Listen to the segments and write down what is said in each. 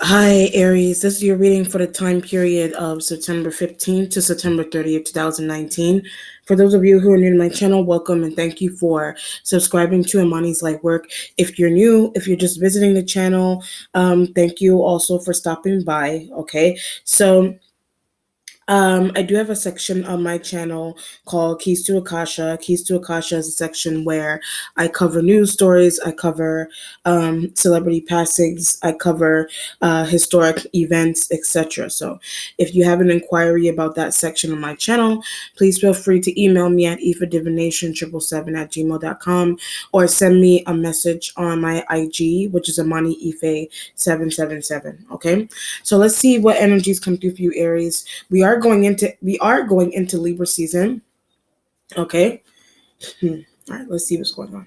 Hi, Aries. This is your reading for the time period of September 15th to September 30th, 2019. For those of you who are new to my channel, welcome and thank you for subscribing to Imani's Light Work. If you're new, if you're just visiting the channel, thank you also for stopping by. Okay, so I do have a section on my channel called Keys to Akasha. Keys to Akasha is a section where I cover news stories, I cover celebrity passings, I cover historic events, etc. So if you have an inquiry about that section on my channel, please feel free to email me at ifadivination777@gmail.com or send me a message on my IG, which is Amani Ife 777. Okay, so let's see what energies come through for you, Aries. We are going into Libra season. Okay. All right, let's see what's going on.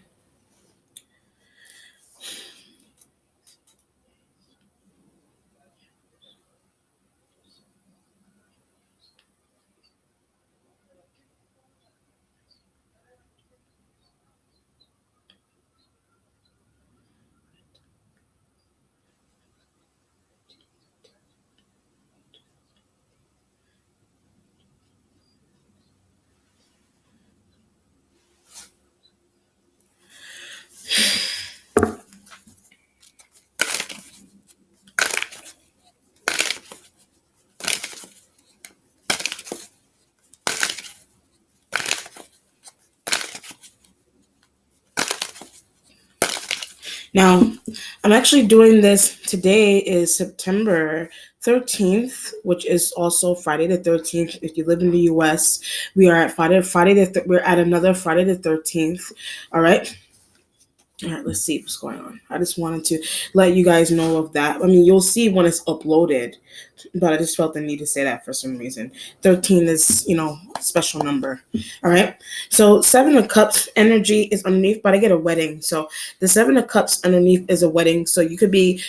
Now, I'm actually doing this today is September 13th, which is also Friday the 13th. If you live in the US, we are at we're at another Friday the 13th. All right. All right, let's see what's going on. I just wanted to let you guys know of that. I mean, you'll see when it's uploaded, but I just felt the need to say that for some reason. 13 is, special number. All right. So 7 of Cups energy is underneath, but I get a wedding. So the 7 of Cups underneath is a wedding. So you could be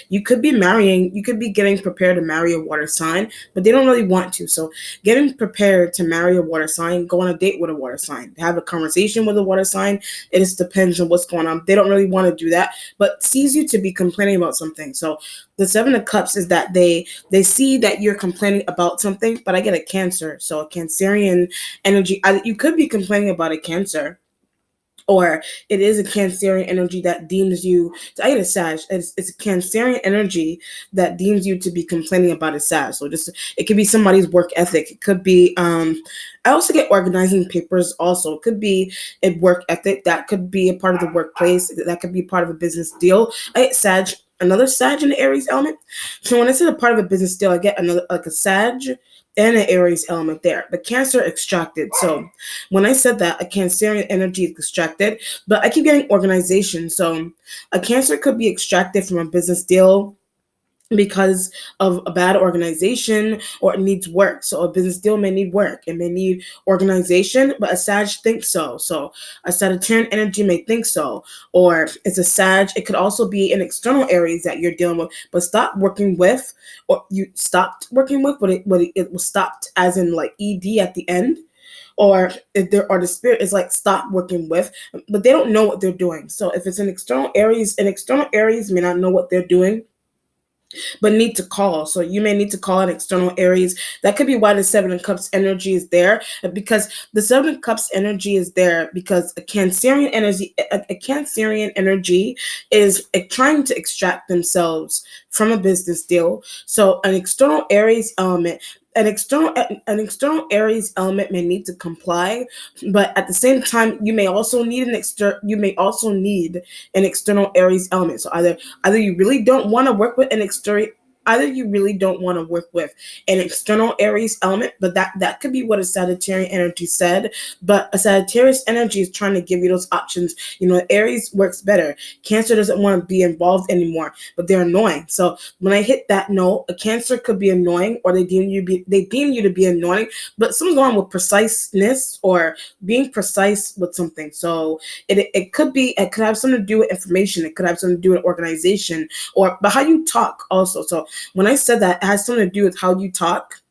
marrying, you could be getting prepared to marry a water sign, but they don't really want to. So getting prepared to marry a water sign, go on a date with a water sign, have a conversation with a water sign. It just depends on what's going on. They don't really want to do that, but sees you to be complaining about something. So the 7 of Cups is that they see that you're complaining about something, but I get a Cancer. So a Cancerian energy. You could be complaining about a Cancer, or it is a Cancerian energy that deems you. I get a Sag. It's a Cancerian energy that deems you to be complaining about a Sag. So just it could be somebody's work ethic. It could be. I also get organizing papers. Also, it could be a work ethic. That could be a part of the workplace. That could be part of a business deal. I get Sag. Another Sag in the Aries element. So when I say a part of a business deal, I get another like a Sag and an Aries element there. The Cancer extracted. So when I said that, a Cancerian energy is extracted, but I keep getting organization. So a Cancer could be extracted from a business deal because of a bad organization, or it needs work. So a business deal may need work, it may need organization, but a Sag thinks so. So a Sagittarian energy may think so, or it's a Sag. It could also be an external Aries that you're dealing with, but stop working with, or you stopped working with, but it was stopped as in like ed at the end, or if there or the spirit is like stop working with, but they don't know what they're doing. So if it's an external Aries may not know what they're doing, but need to call. So you may need to call an external Aries. That could be why the 7 of Cups energy is there, because the 7 of Cups energy is there because a Cancerian energy is trying to extract themselves from a business deal. So an external Aries element an external Aries element may need to comply, but at the same time you may also need an external Aries element. So either you really don't want to work with an external either you really don't want to work with an external Aries element, but that could be what a Sagittarian energy said. But a Sagittarius energy is trying to give you those options. Aries works better. Cancer doesn't want to be involved anymore, but they're annoying. So when I hit that note, a Cancer could be annoying, or they deem you to be annoying, but something's going on with preciseness or being precise with something. So it could have something to do with information. It could have something to do with organization, but how you talk also. So when I said that, it has something to do with how you talk.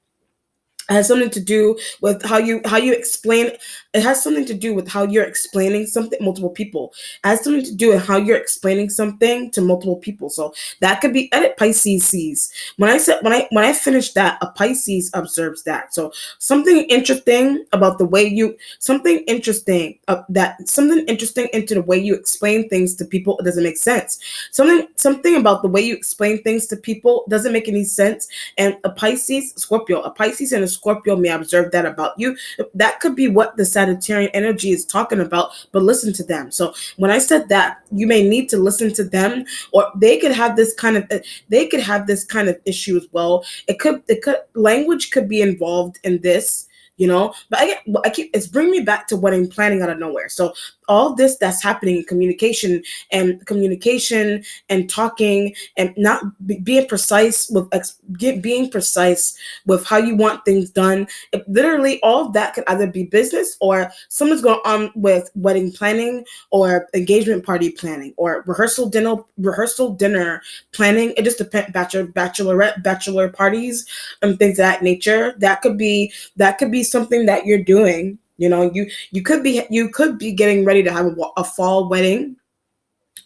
It has something to do with how you explain It has something to do with how you're explaining something multiple people. It has something to do with how you're explaining something to multiple people. So that could be edit Pisces sees. When I finish that, a Pisces observes that. So something interesting about the way you something interesting into the way you explain things to people. It doesn't make sense. Something about the way you explain things to people doesn't make any sense. And a Pisces and a Scorpio may observe that about you. That could be what the Sagittarian energy is talking about, but listen to them. So when I said that, you may need to listen to them, or they could have this kind of issue as well. It could language could be involved in this, but it's bringing me back to wedding planning out of nowhere. So all this that's happening in communication and talking, and not being precise with being precise with how you want things done. Literally all of that could either be business, or someone's going on with wedding planning, or engagement party planning, or rehearsal dinner planning. It just depends. Bachelor parties and things of that nature. That could be something that you're doing. You could be getting ready to have a fall wedding,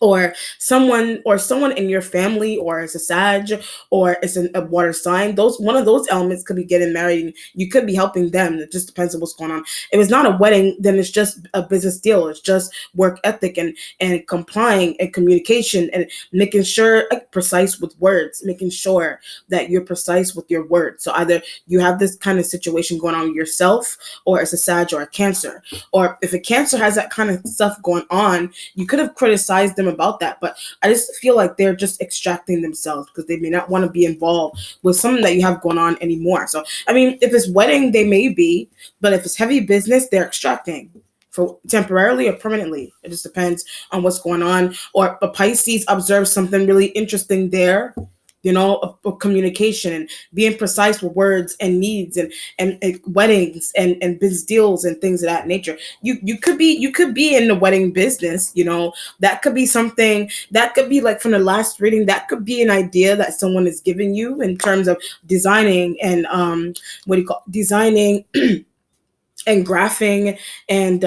or someone in your family, or it's a Sag, or it's a water sign. Those One of those elements could be getting married, and you could be helping them. It just depends on what's going on. If it's not a wedding, then it's just a business deal. It's just work ethic and complying and communication, and making sure, like, precise with words, making sure that you're precise with your words. So either you have this kind of situation going on with yourself, or it's a Sag or a Cancer. Or if a Cancer has that kind of stuff going on, you could have criticized them about that, but I just feel like they're just extracting themselves, because they may not want to be involved with something that you have going on anymore. So I mean, if it's wedding, they may be, but if it's heavy business, they're extracting for temporarily or permanently. It just depends on what's going on. Or a Pisces observes something really interesting there, of communication and being precise with words and needs, and weddings and business deals and things of that nature. You could be in the wedding business. That could be something that could be, like, from the last reading, that could be an idea that someone is giving you in terms of designing and what do you call designing and graphing, and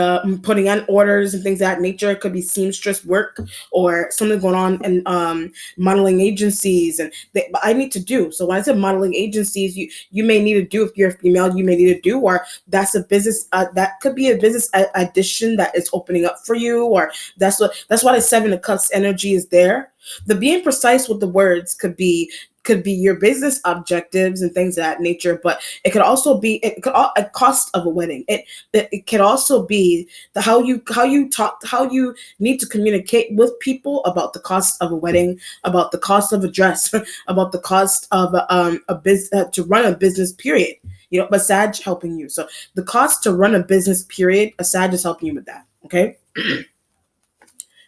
putting on orders and things of that nature. It could be seamstress work, or something going on in modeling agencies, but I need to do. So when I said modeling agencies, you may need to do, if you're a female, you may need to do, or that's a business, that could be a business addition that is opening up for you, or that's why the Seven of Cups energy is there. The being precise with the words could be your business objectives and things of that nature, but it could also be a cost of a wedding. It could also be how you talk, how you need to communicate with people about the cost of a wedding, about the cost of a dress, about the cost of a business, to run a business period. But Sag helping you. So the cost to run a business period, a Sag is helping you with that. Okay,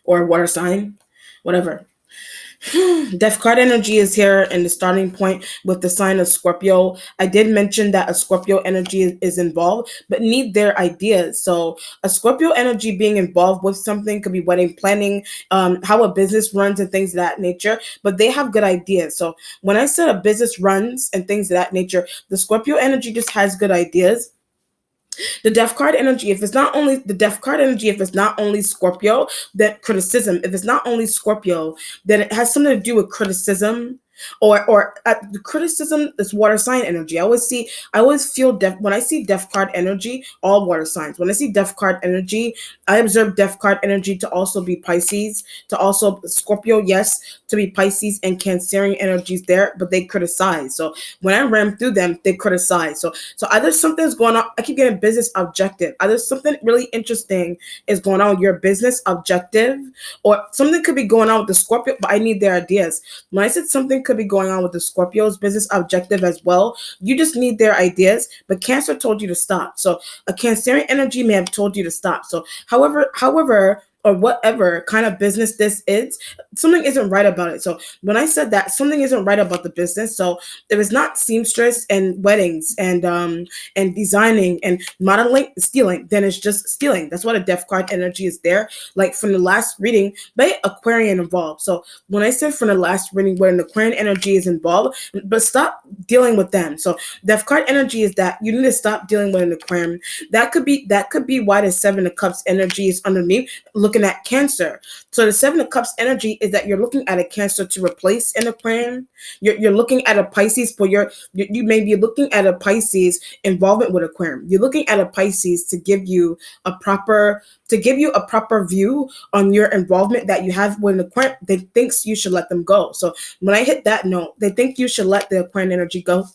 or a water sign, whatever. Death card energy is here in the starting point with the sign of Scorpio. I did mention that a Scorpio energy is involved, but need their ideas. So a Scorpio energy being involved with something could be wedding planning, how a business runs and things of that nature, but they have good ideas. So when I said a business runs and things of that nature, the Scorpio energy just has good ideas. The death card energy, if it's not only the death card energy, if it's not only Scorpio, that criticism, if it's not only Scorpio, then it has something to do with criticism, or the criticism is water sign energy. I always feel when I see death card energy, all water signs. When I see death card energy, I observe death card energy to also be Pisces, to also Scorpio, yes, to be Pisces, and Cancerian energies there, but they criticize. So when I ram through them, they criticize. So either something's going on. I keep getting business objective. Either something really interesting is going on with your business objective, or something could be going on with the Scorpio, but I need their ideas. When I said something could be going on with the Scorpio's business objective as well, you just need their ideas. But Cancer told you to stop. So a Cancerian energy may have told you to stop. So however, or whatever kind of business this is, something isn't right about it. So when I said that something isn't right about the business, so if it's not seamstress and weddings and designing and modeling stealing, then it's just stealing. That's why the death card energy is there. Like from the last reading, but Aquarian involved. So when I said from the last reading where an Aquarian energy is involved, but stop dealing with them. So death card energy is that you need to stop dealing with an Aquarian. That could be why the Seven of Cups energy is underneath looking at Cancer. So the Seven of Cups energy is that you're looking at a Cancer to replace an Aquarian. You're looking at a Pisces for you may be looking at a Pisces involvement with Aquarian. You're looking at a Pisces to give you a proper view on your involvement that you have with an Aquarian. They thinks you should let them go. So when I hit that note, they think you should let the Aquarian energy go.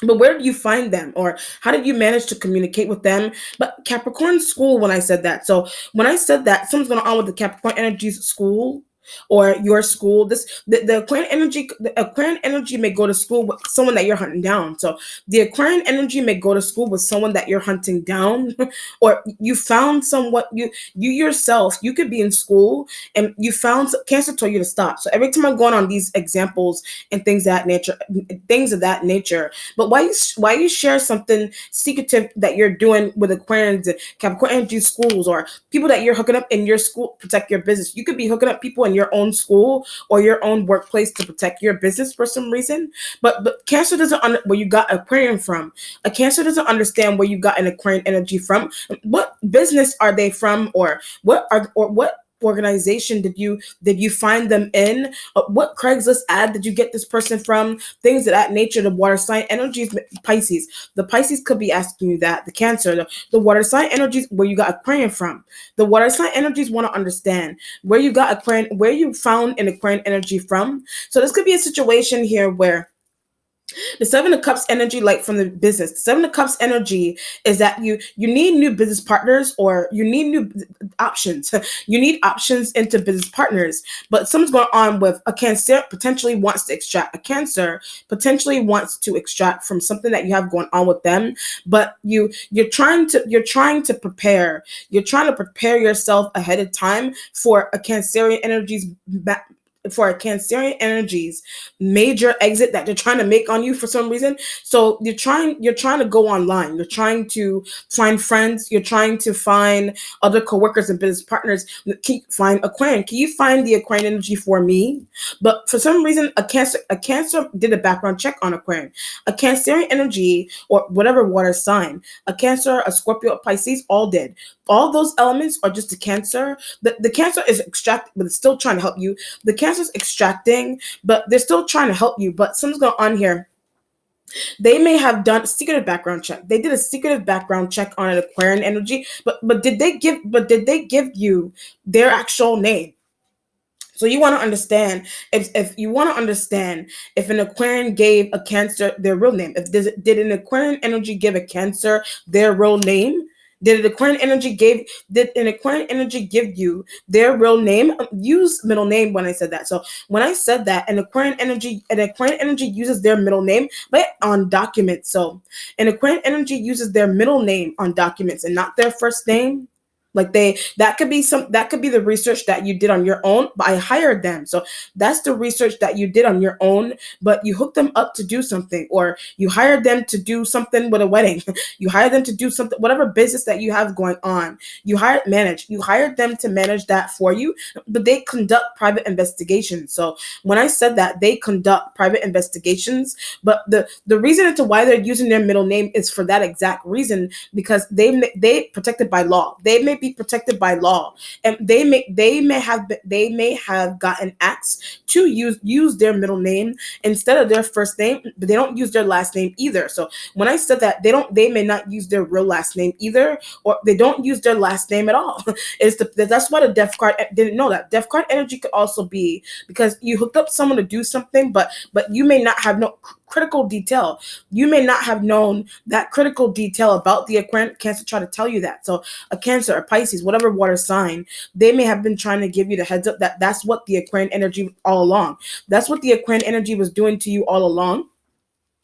But where do you find them, or how did you manage to communicate with them? But Capricorn school, when I said that, so when I said that something's going on with the Capricorn energies school or your school, the Aquarian energy may go to school with someone that you're hunting down. So the Aquarian energy may go to school with someone that you're hunting down, or you found someone you yourself. You could be in school and you found Cancer told you to stop. So every time I'm going on these examples and things of that nature. But why you share something secretive that you're doing with Aquarians and Capricorn energy schools, or people that you're hooking up in your school protect your business? You could be hooking up people in your own school or your own workplace to protect your business for some reason. But Cancer doesn't where you got Aquarian from. A Cancer doesn't understand where you got an Aquarian energy from. What business are they from, or what organization did you find them in? What Craigslist ad did you get this person from? Things of that nature. The water sign energies, Pisces. The Pisces could be asking you that. The Cancer, the water sign energies, where you got Aquarian from. The water sign energies want to understand where you got Aquarian, where you found an Aquarian energy from. So this could be a situation here where the Seven of Cups energy, like from the business, the Seven of Cups energy is that you need new business partners, or you need new options. You need options into business partners. But something's going on with a Cancer potentially wants to extract. A Cancer potentially wants to extract from something that you have going on with them. But you're trying to prepare. You're trying to prepare yourself ahead of time for a Cancerian energies for a Cancerian energies major exit that they're trying to make on you for some reason. So you're trying to go online. You're trying to find friends. You're trying to find other coworkers and business partners. Can you find Aquarian? Can you find the Aquarian energy for me? But for some reason, a Cancer did a background check on Aquarian. A Cancerian energy or whatever water sign, a Cancer, a Scorpio, a Pisces, all did. All those elements are just a Cancer. The Cancer is extract, but it's still trying to help you. The Cancer's extracting, but they're still trying to help you. But something's going on here. They may have done a secretive background check. They did a secretive background check on an Aquarian energy, but did they give you their actual name? So you want to understand, if you want to understand if an Aquarian gave a Cancer their real name. If did an Aquarian energy give a Cancer their real name? Did an Aquarian energy give you their real name? Use middle name when I said that. So when I said that, an Aquarian energy uses their middle name, but on documents. So an Aquarian energy uses their middle name on documents and not their first name. Like that could be the research that you did on your own, but I hired them. So that's the research that you did on your own, but you hooked them up to do something, or you hired them to do something with a wedding. You hired them to do something, whatever business that you have going on. You hired them to manage that for you, but they conduct private investigations. So when I said that, they conduct private investigations, but the reason into why they're using their middle name is for that exact reason, because they protected by law. They may be protected by law, and they may have gotten acts to use their middle name instead of their first name, but they don't use their last name either. So when I said that, they may not use their real last name either, or they don't use their last name at all. That's why the death card didn't know that. Death card energy could also be because you hooked up someone to do something, but you may not have no critical detail. You may not have known that critical detail about the Aquarian. Cancer try to tell you that. So a Cancer, a Pisces, whatever water sign, they may have been trying to give you the heads up that that's what the Aquarian energy all along. That's what the Aquarian energy was doing to you all along.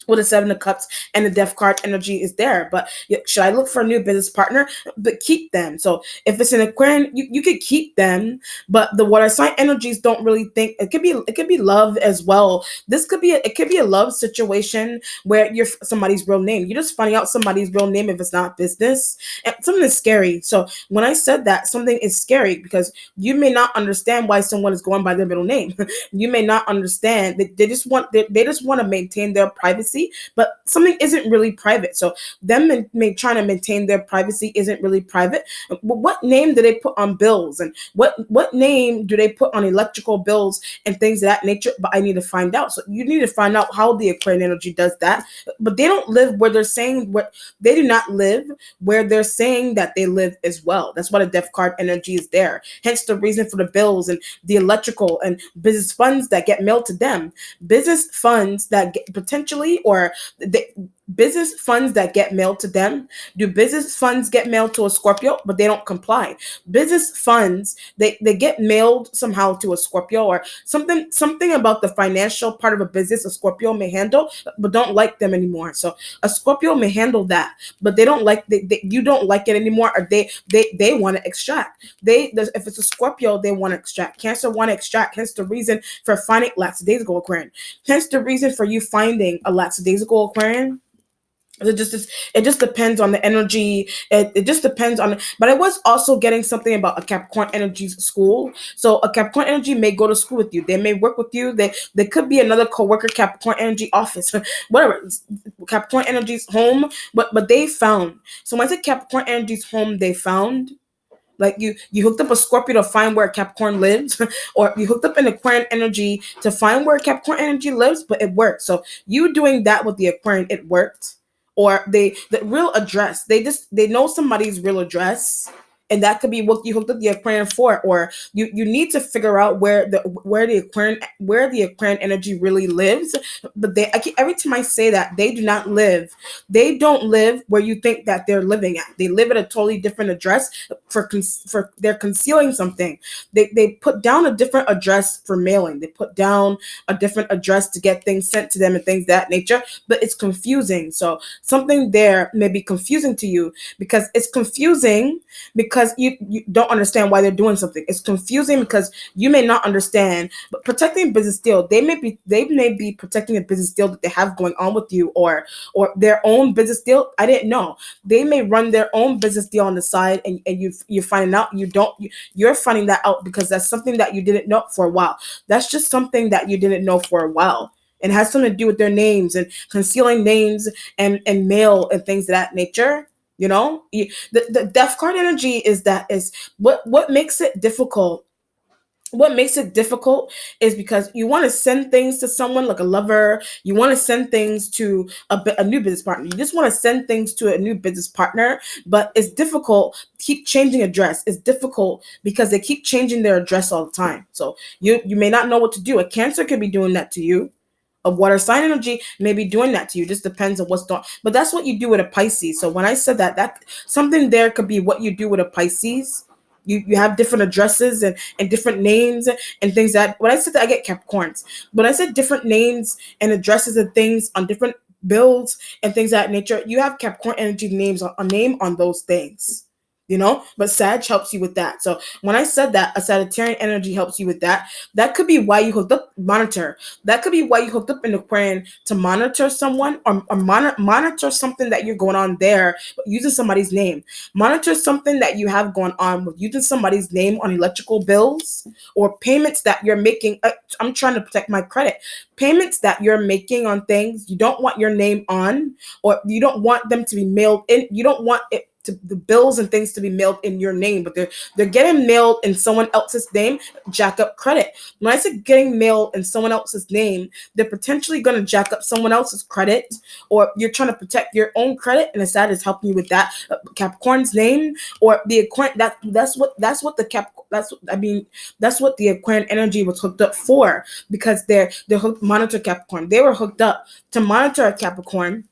with the Seven of Cups and the Death card energy is there. But should I look for a new business partner? But keep them. So if it's an Aquarian, you could keep them. But the water sign energies don't really think it could be love as well. This could be it could be a love situation where you're somebody's real name. You're just finding out somebody's real name if it's not business. And something is scary. So when I said that, something is scary because you may not understand why someone is going by their middle name. You may not understand. They just want to maintain their privacy, but something isn't really private. So them trying to maintain their privacy isn't really private. What name do they put on bills, and what name do they put on electrical bills and things of that nature? But I need to find out. So you need to find out how the Aquarian energy does that. But they don't live where they're saying what they do not live where they're saying that they live as well. That's why the Death card energy is there. Hence the reason for the bills and the electrical and business funds that get mailed to them. Business funds that get potentially or the business funds that get mailed to them. Do business funds get mailed to a Scorpio, but they don't comply? Business funds, they get mailed somehow to a Scorpio, or something about the financial part of a business a Scorpio may handle, but don't like them anymore. So a Scorpio may handle that, but they don't like you don't like it anymore, or they want to extract. If it's a Scorpio, they want to extract. Cancer want to extract. Hence the reason for finding lackadaisical Aquarian. Hence the reason for you finding a lackadaisical Aquarian. It just depends on the energy. It just depends on. But I was also getting something about a Capricorn energy's school. So a Capricorn energy may go to school with you. They may work with you. They could be another coworker Capricorn energy office, whatever. Capricorn energy's home. But they found. So when I said Capricorn energy's home, they found. Like you hooked up a Scorpio to find where Capricorn lives, or you hooked up an Aquarian energy to find where Capricorn energy lives, but it worked. So you doing that with the Aquarian, it worked. Or the real address, they know somebody's real address, and that could be what you hooked up the Aquarian for. Or you need to figure out where the Aquarian energy really lives. But every time I say that, they don't live where you think that they're living at. They live at a totally different address. For they're concealing something. They put down a different address for mailing. They put down a different address to get things sent to them and things of that nature. But it's confusing. So something there may be confusing to you, because it's confusing because you don't understand why they're doing something. It's confusing because you may not understand. But protecting business deal, they may be protecting a business deal that they have going on with you, or their own business deal. I didn't know. They may run their own business deal on the side, and you're finding out. You're finding that out because that's something that you didn't know for a while. That's just something that you didn't know for a while. It has something to do with their names and concealing names and mail and things of that nature. The Death card energy is what makes it difficult. What makes it difficult is because you want to send things to someone like a lover. You want to send things to a new business partner. You just want to send things to a new business partner, but it's difficult. Keep changing address. It's difficult because they keep changing their address all the time. So you may not know what to do. A Cancer could be doing that to you. A water sign energy may be doing that to you. Just depends on what's done. But that's what you do with a Pisces. So when I said that something there could be what you do with a Pisces. You have different addresses and different names and things that when I said that I get Capricorns. When I said different names and addresses and things on different bills and things of that nature, you have Capricorn energy names on a name on those things. But Sag helps you with that. So when I said that a Sagittarian energy helps you with that, that could be why you hooked up monitor. That could be why you hooked up an Aquarian to monitor someone, or monitor something that you're going on there using somebody's name. Monitor something that you have going on with using somebody's name on electrical bills or payments that you're making. I'm trying to protect my credit. Payments that you're making on things you don't want your name on, or you don't want them to be mailed in. You don't want it to the bills and things to be mailed in your name, but they're getting mailed in someone else's name. Jack up credit. When I said getting mailed in someone else's name, they're potentially going to jack up someone else's credit, or you're trying to protect your own credit, and Assad is helping you with that. Capricorn's name or the Aquarian. That's what the Cap. That's what the Aquarian energy was hooked up for, because they're hooked monitor Capricorn. They were hooked up to monitor a Capricorn,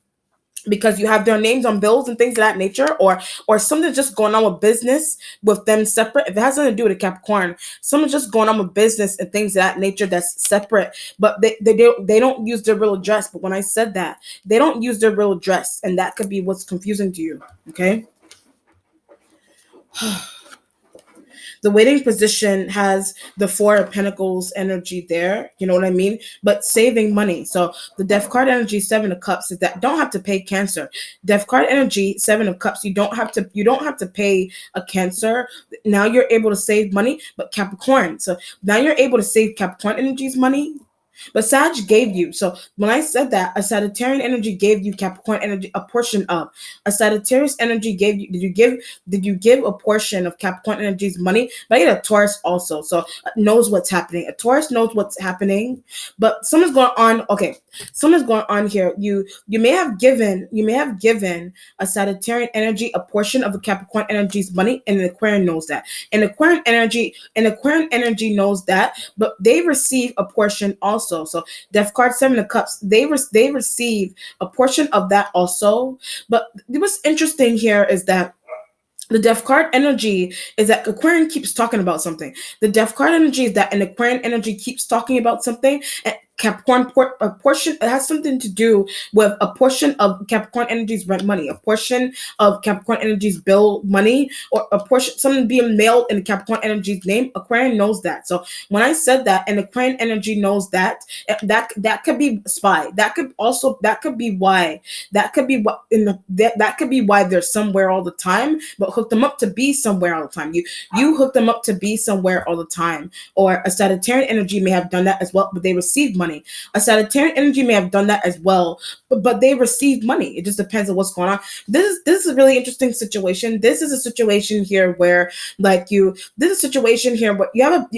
because you have their names on bills and things of that nature, or something's just going on with business with them separate. If it has nothing to do with a Capricorn, something's just going on with business and things of that nature that's separate, but they don't use their real address. But when I said that, they don't use their real address, and that could be what's confusing to you. Okay. The waiting position has the Four of Pentacles energy there. You know what I mean? But saving money. So the Death card energy, Seven of Cups, is that don't have to pay Cancer. Death card energy, Seven of Cups. You don't have to pay a Cancer. Now you're able to save money, but Capricorn. So now you're able to save Capricorn energy's money. But Sag gave you. So when I said that, a Sagittarian energy gave you Capricorn energy, a portion of. A Sagittarius energy gave you. Did you give a portion of Capricorn energy's money? But I get a Taurus also. So knows what's happening. A Taurus knows what's happening. But something's going on. Okay. Something's going on here. You may have given a Sagittarian energy a portion of the Capricorn energy's money, and the Aquarian knows that. And Aquarian energy knows that, but they receive a portion also. So Death card, Seven of Cups, they receive a portion of that also. But what's interesting here is that the Death card energy is that Aquarian keeps talking about something. The Death card energy is that an Aquarian energy keeps talking about something. And Capricorn a portion, it has something to do with a portion of Capricorn energy's rent money, a portion of Capricorn energy's bill money, or a portion, something being mailed in Capricorn energy's name. Aquarian knows that. So when I said that, and Aquarian energy knows that, that could be spy. That could be why. That could be what that could be why they're somewhere all the time, but hook them up to be somewhere all the time. You hook them up to be somewhere all the time. Or a Sagittarian energy may have done that as well, but they received money. A Sagittarian energy may have done that as well, but they received money. It just depends on what's going on. This is a really interesting situation. This is a situation here where this is a situation here where you have a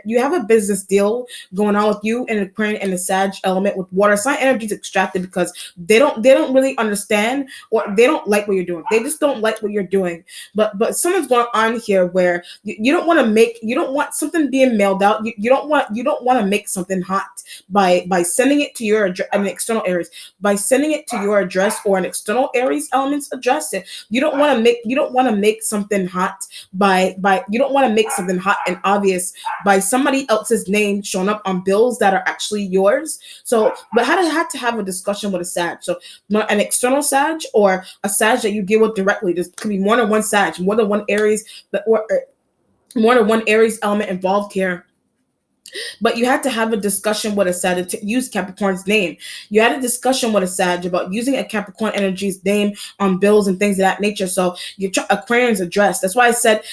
you have a business deal going on with you and Aquarian and the Sag element with water sign energies extracted, because they don't really understand, or they don't like what you're doing. They just don't like what you're doing. But something's going on here where you don't want something being mailed out. You don't want to make something hot by sending it to your an external Aries, by sending it to your address or an external Aries element's address. You don't want to make something hot you don't want to make something hot and obvious by somebody else's name showing up on bills that are actually yours. So, but had to have a discussion with a Sag. So an external Sag or a Sag that you deal with directly. There could be more than one Sag, more than one Aries, or more than one Aries element involved here. But you had to have a discussion with a Sag to use Capricorn's name. You had a discussion with a Sag about using a Capricorn energy's name on bills and things of that nature. So Aquarian's address. That's why I said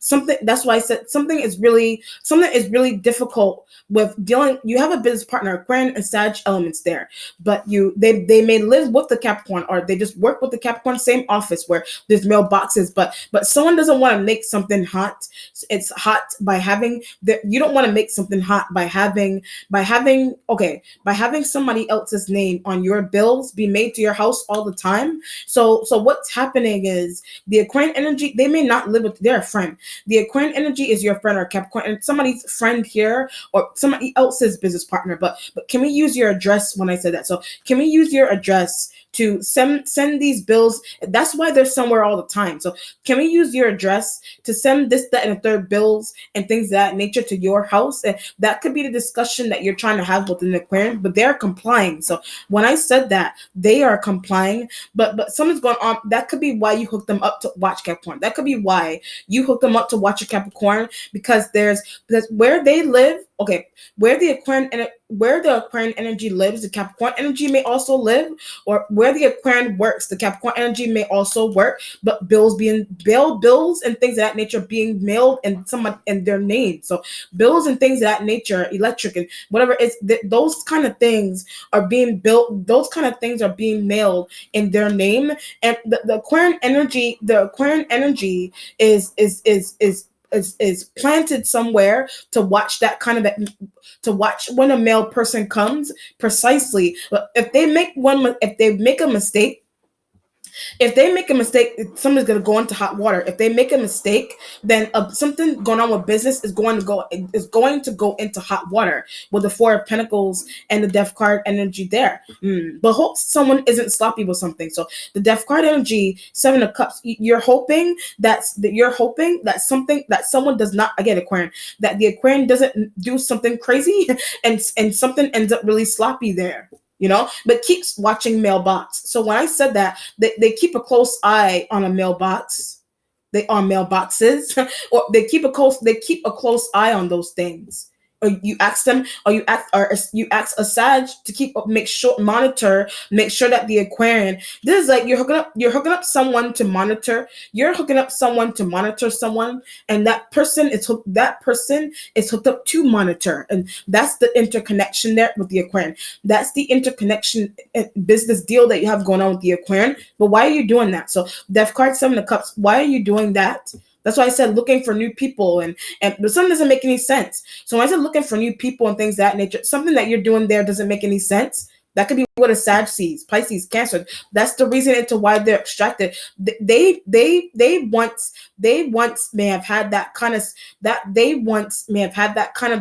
something. That's why I said something is really difficult with dealing. You have a business partner, Aquarian and Sag elements there, but they may live with the Capricorn, or they just work with the Capricorn, same office where there's mailboxes. But someone doesn't want to make something hot. It's hot by having you don't want to make something hot by having somebody else's name on your bills be made to your house all the time. So what's happening is the Aquarian energy, they may not live with their friend. The Aquarian energy is your friend or Capricorn and somebody's friend here, or somebody else's business partner. But can we use your address when I said that? So can we use your address to send these bills? That's why they're somewhere all the time. So can we use your address to send this, that, and the third bills and things of that nature to your house? And that could be the discussion that you're trying to have with an Aquarian, but they're complying. So when I said that, they are complying, but something's going on. That could be why you hooked them up to watch Capricorn. That could be why you hooked them up to watch a Capricorn, because where they live, okay, where the Aquarian energy lives, the Capricorn energy may also live, or where the Aquarian works, the Capricorn energy may also work. But bills and things of that nature being mailed and someone in their name. So bills and things of that nature, electric and whatever, those kind of things are being built. Those kind of things are being mailed in their name. And the Aquarian energy is planted somewhere to watch that kind of, to watch when a male person comes precisely. But if they make a mistake, If they make a mistake, somebody's gonna go into hot water. If they make a mistake, then something going on with business is going to go into hot water with the Four of Pentacles and the Death card energy there. But hope someone isn't sloppy with something. So the Death card energy, Seven of Cups. You're hoping that something that someone does not, again, Aquarian, that the Aquarian doesn't do something crazy and something ends up really sloppy there. But keeps watching mailbox. So when I said that, they keep a close eye on a mailbox. They are mailboxes, or they keep a close eye on those things. Or you ask them, or you ask a Sag to make sure that the Aquarian. This is like you're hooking up someone to monitor. You're hooking up someone to monitor someone, and that person is hooked up to monitor, and that's the interconnection there with the Aquarian. That's the interconnection business deal that you have going on with the Aquarian. But why are you doing that? So Death card, Seven of Cups. Why are you doing that? That's why I said looking for new people, but something doesn't make any sense. So when I said looking for new people and things of that nature, something that you're doing there doesn't make any sense. That could be what a Sag sees, Pisces, Cancer. That's the reason into why they're extracted. They once may have had that kind of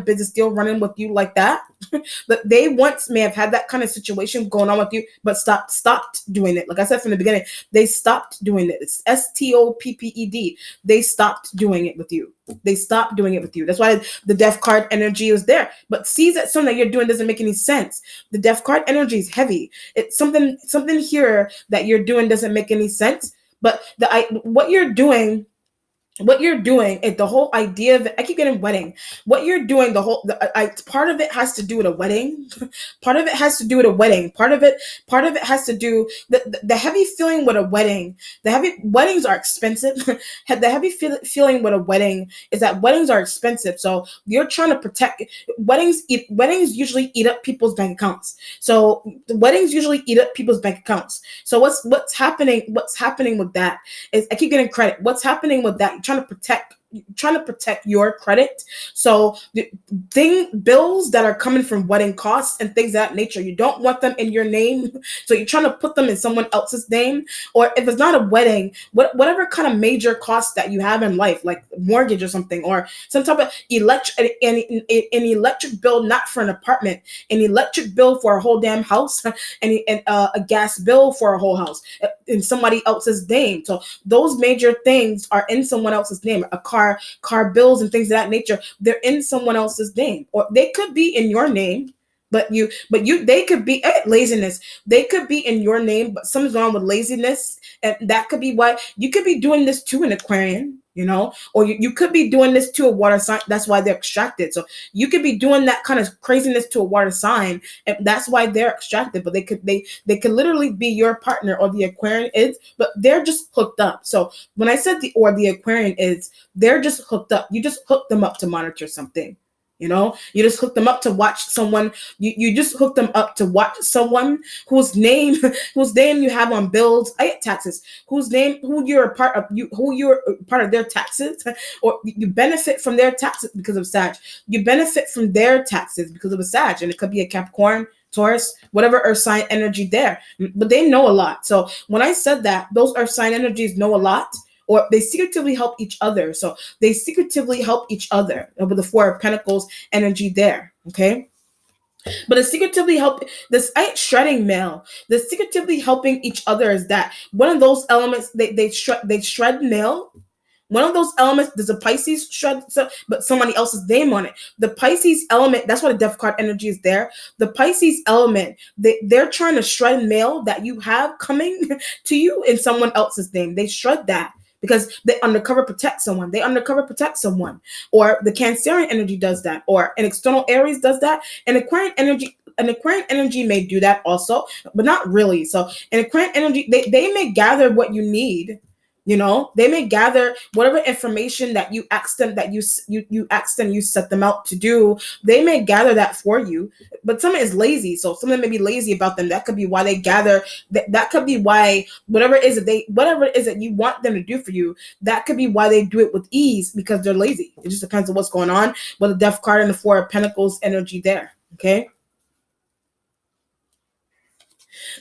business deal running with you like that. But they once may have had that kind of situation going on with you, but stopped doing it. Like I said from the beginning, they stopped doing it. It's STOPPED. They stopped doing it with you. They stopped doing it with you. That's why the Death card energy is there. But sees that something that you're doing doesn't make any sense. The Death card energy is heavy. It's something here that you're doing doesn't make any sense. But what you're doing is the whole idea of it. I keep getting wedding. What you're doing, part of it has to do with a wedding. Part of it has to do with a wedding. Part of it has to do the heavy feeling with a wedding. The heavy weddings are expensive. The heavy feeling with a wedding is that weddings are expensive. So you're trying to protect weddings. Weddings usually eat up people's bank accounts. So the weddings usually eat up people's bank accounts. So what's happening? What's happening with that is I keep getting credit. What's happening with that? Trying to protect your credit. So the bills that are coming from wedding costs and things of that nature, you don't want them in your name. So you're trying to put them in someone else's name. Or if it's not a wedding, whatever kind of major costs that you have in life, like mortgage or something, or some type of an electric bill, not for an apartment, an electric bill for a whole damn house, and a gas bill for a whole house in somebody else's name. So those major things are in someone else's name. A car bills and things of that nature, they're in someone else's name, or they could be in your name, but they could be laziness. They could be in your name, but something's wrong with laziness, and that could be why you could be doing this to an Aquarian. Or you could be doing this to a water sign. That's why they're extracted. So you could be doing that kind of craziness to a water sign, and that's why they're extracted. But they could literally be your partner, or the Aquarian is, but they're just hooked up. So when I said the Aquarian is, they're just hooked up. You just hook them up to monitor something. You just hook them up to watch someone. You just hook them up to watch someone whose name you have on bills, taxes, who you're a part of, who you're a part of their taxes, or you benefit from their taxes because of Sag. You benefit from their taxes because of a Sag, and it could be a Capricorn, Taurus, whatever earth sign energy there. But they know a lot. So when I said that, those earth sign energies know a lot, or they secretively help each other. So they secretively help each other with the Four of Pentacles energy there. Okay. But the secretively help this I ain't shredding mail. The secretively helping each other is that one of those elements they shred mail. One of those elements, there's a Pisces shred, but somebody else's name on it. The Pisces element, that's why the Death card energy is there. The Pisces element, they're trying to shred mail that you have coming to you in someone else's name. They shred that because they undercover protect someone. They undercover protect someone. Or the Cancerian energy does that. Or an external Aries does that. An Aquarian energy may do that also, but not really. So an Aquarian energy, they may gather what you need. They may gather whatever information that you ask them, that you ask them, you set them out to do. They may gather that for you, but someone is lazy. So someone may be lazy about them. That could be why they gather. That could be why whatever it is that you want them to do for you, that could be why they do it with ease, because they're lazy. It just depends on what's going on with the Death card and the Four of Pentacles energy there. Okay.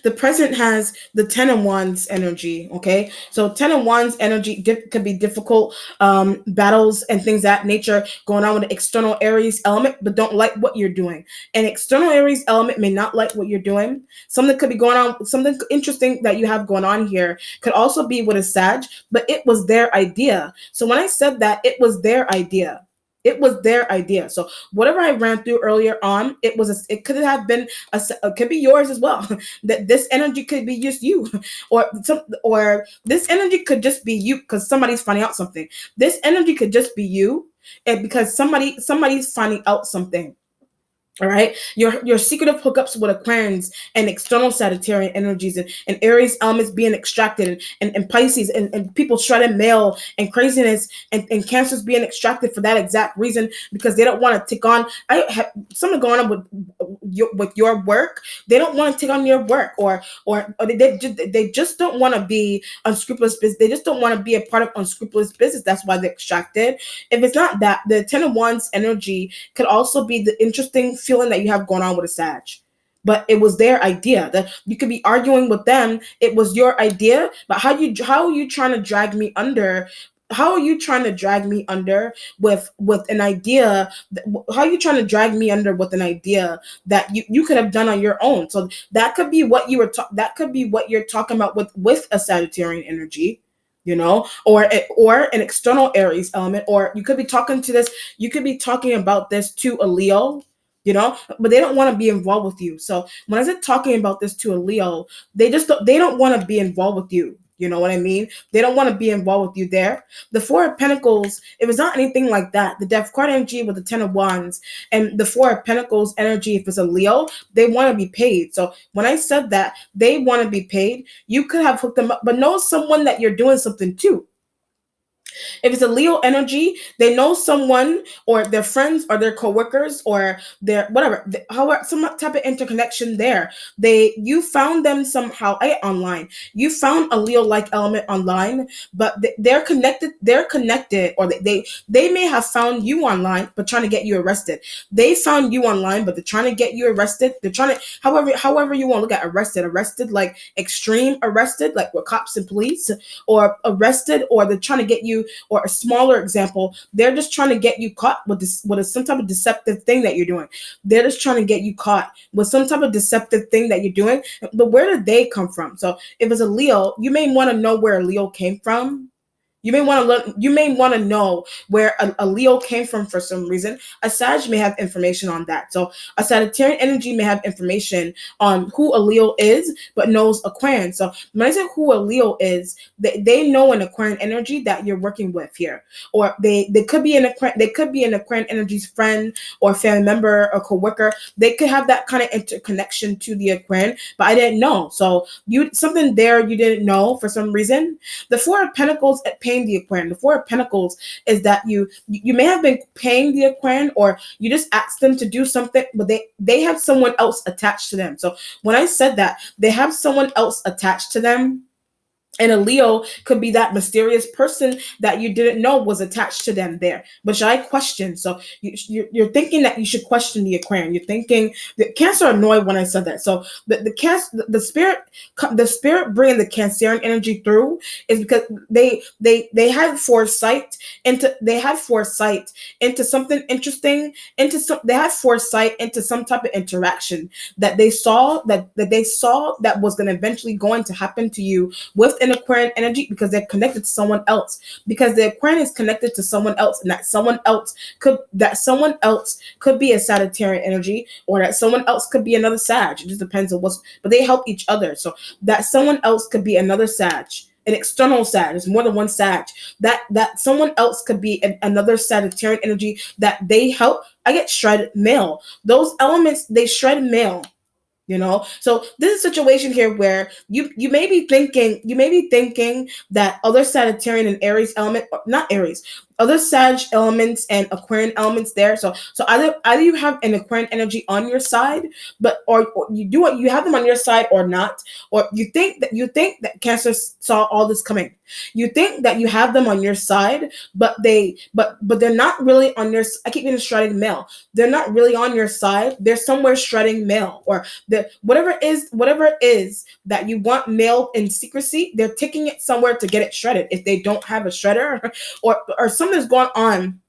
The present has the 10 of Wands energy. Okay, so 10 of Wands energy could be difficult battles and things that nature going on with the external Aries element, but don't like what you're doing. An external Aries element may not like what you're doing. Something could be going on, something interesting that you have going on here could also be with a Sag, but it was their idea. So when I said that, it was their idea. It was their idea. So whatever I ran through earlier on, it could have been it could be yours as well. That this energy could be just you, or this energy could just be you because somebody's finding out something. This energy could just be you, and because somebody's finding out something. All right, your secretive hookups with Aquarians and external Sagittarian energies and Aries elements being extracted and Pisces and people shredding mail and craziness and cancers being extracted for that exact reason because they don't want to take on. I have something going on with your work. They don't want to take on your work or they just don't want to be unscrupulous business. They just don't want to be a part of unscrupulous business. That's why they're extracted. If it's not that, the 10 of Wands energy could also be the interesting feeling that you have going on with a Sag. But it was their idea. That you could be arguing with them. It was your idea. But how are you trying to drag me under? How are you trying to drag me under with an idea? How are you trying to drag me under with an idea that you could have done on your own? So that could be what you were. That could be what you're talking about with a Sagittarian energy, or an external Aries element, or you could be talking to this. You could be talking about this to a Leo, but they don't want to be involved with you. So when I said talking about this to a Leo, they don't want to be involved with you. You know what I mean? They don't want to be involved with you there. The Four of Pentacles, if it's not anything like that, the Death card energy with the 10 of Wands and the Four of Pentacles energy, if it's a Leo, they want to be paid. So when I said that they want to be paid, you could have hooked them up, but know someone that you're doing something to. If it's a Leo energy, they know someone or their friends or their coworkers or their whatever, however, some type of interconnection there. You found them somehow online. You found a Leo-like element online, but they're connected. They're connected, or they may have found you online, but trying to get you arrested. They found you online, but they're trying to get you arrested. They're trying to, however you want to look at arrested like extreme arrested, like with cops and police, or arrested, or they're trying to get you, or a smaller example, they're just trying to get you caught with some type of deceptive thing that you're doing. They're just trying to get you caught with some type of deceptive thing that you're doing. But where did they come from? So if it's a Leo, you may want to know where a Leo came from. You may want to learn. You may want to know where a Leo came from for some reason. A Sag may have information on that. So a Sagittarian energy may have information on who a Leo is, but knows Aquarian. So when I say who a Leo is, they know an Aquarian energy that you're working with here, or they could be an Aquarian energy's friend or family member or coworker. They could have that kind of interconnection to the Aquarian, but I didn't know. So something there you didn't know for some reason. The Four of Pentacles paying the Aquarian. The Four of Pentacles is that you may have been paying the Aquarian, or you just asked them to do something, but they have someone else attached to them. So when I said that, they have someone else attached to them. And a Leo could be that mysterious person that you didn't know was attached to them there. But should I question? So you're thinking that you should question the Aquarian. You're thinking that Cancer annoyed when I said that. So the spirit bringing the Cancerian energy through is because they had foresight into something interesting, they had foresight into some type of interaction that they saw that was going to eventually going to happen to you with an Aquarian energy, because they're connected to someone else, because the Aquarian is connected to someone else, and that someone else could be a Sagittarian energy, or that someone else could be another Sag. It just depends on but they help each other. So that someone else could be another Sag, an external Sag. There's more than one Sag. That someone else could be another Sagittarian energy that they help. I get shredded mail. Those elements, they shred mail. So this is a situation here where you may be thinking that other Sagittarian and Aries element, not Aries, other Sag elements and Aquarian elements there. So either you have an Aquarian energy on your side, but or you do what you have them on your side or not, or you think that Cancer saw all this coming. You think that you have them on your side, but they're not really on your. I keep getting shredding mail. They're not really on your side. They're somewhere shredding mail, or the whatever it is that you want mail in secrecy. They're taking it somewhere to get it shredded. If they don't have a shredder, or something's going on,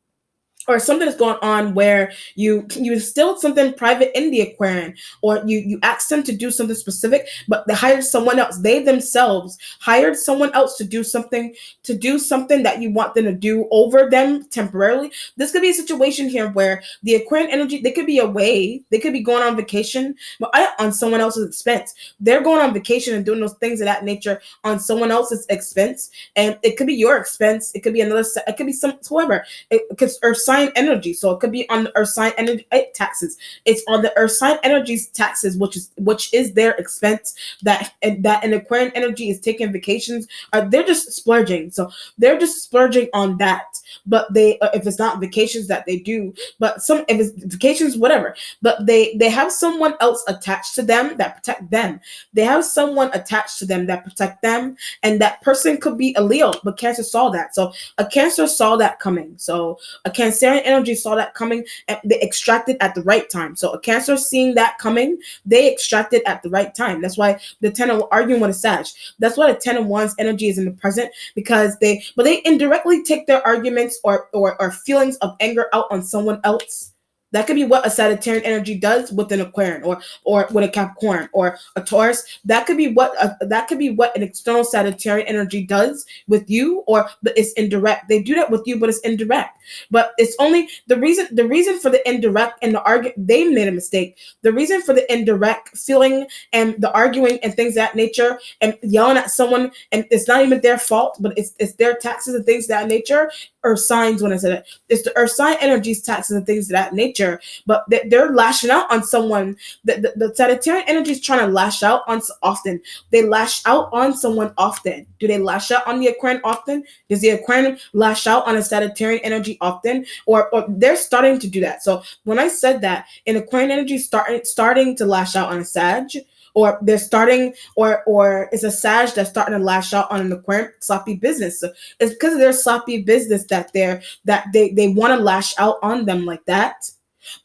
where you instilled something private in the Aquarian, or you asked them to do something specific, but they hired someone else. They themselves hired someone else to do something that you want them to do over them temporarily. This could be a situation here where the Aquarian energy, they could be away, they could be going on vacation, but on someone else's expense. They're going on vacation and doing those things of that nature on someone else's expense, and it could be your expense. It could be another. It could be some whoever. Because Earth sign energy, so it could be on the Earth sign energy taxes. It's on the Earth sign energy's taxes, which is their expense. That an Aquarian energy is taking vacations. They're just splurging, so they're just splurging on that. But they, if it's not vacations that they do, but some if it's vacations, whatever. But they have someone else attached to them that protect them. They have someone attached to them that protect them, and that person could be a Leo. But Cancer saw that, so a Cancer saw that coming. So a Cancerian energy saw that coming, and they extracted at the right time. So a Cancer seeing that coming, they extracted at the right time. That's why the Ten of arguing with a Sag. That's why the Ten of Wands energy is in the present, because they indirectly take their arguments or feelings of anger out on someone else. That could be what a Sagittarian energy does with an Aquarian, or with a Capricorn or a Taurus. That could be what an external Sagittarian energy does with you, but it's indirect. They do that with you, but it's indirect. But it's only the reason for the indirect and the argument. They made a mistake. The reason for the indirect feeling and the arguing and things of that nature and yelling at someone, and it's not even their fault, but it's their taxes and things of that nature. Earth signs, when I said it, it's the Earth sign energies, taxes and things of that nature. But they're lashing out on someone. The Sagittarian energy is trying to lash out on often. They lash out on someone often. Do they lash out on the Aquarian often? Does the Aquarian lash out on a Sagittarian energy often? Or they're starting to do that. So when I said that, an Aquarian energy starting to lash out on a Sag, or they're starting, or it's a Sag that's starting to lash out on an Aquarian sloppy business. So it's because of their sloppy business that they want to lash out on them like that.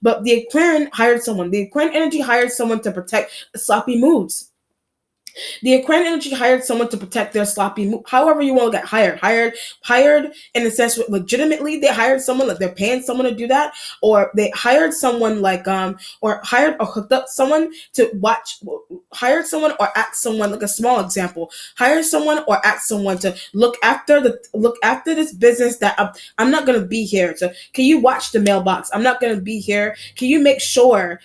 But the Aquarian hired someone. The Aquarian energy hired someone to protect sloppy moves. The Aquarian energy hired someone to protect their sloppy move. However you want to get hired in the sense with legitimately they hired someone, like they're paying someone to do that, or they hired someone or hired or hooked up someone to watch, hired someone or asked someone, like a small example, hire someone or ask someone to look after this business that I'm not gonna be here. So can you watch the mailbox? I'm not gonna be here. Can you make sure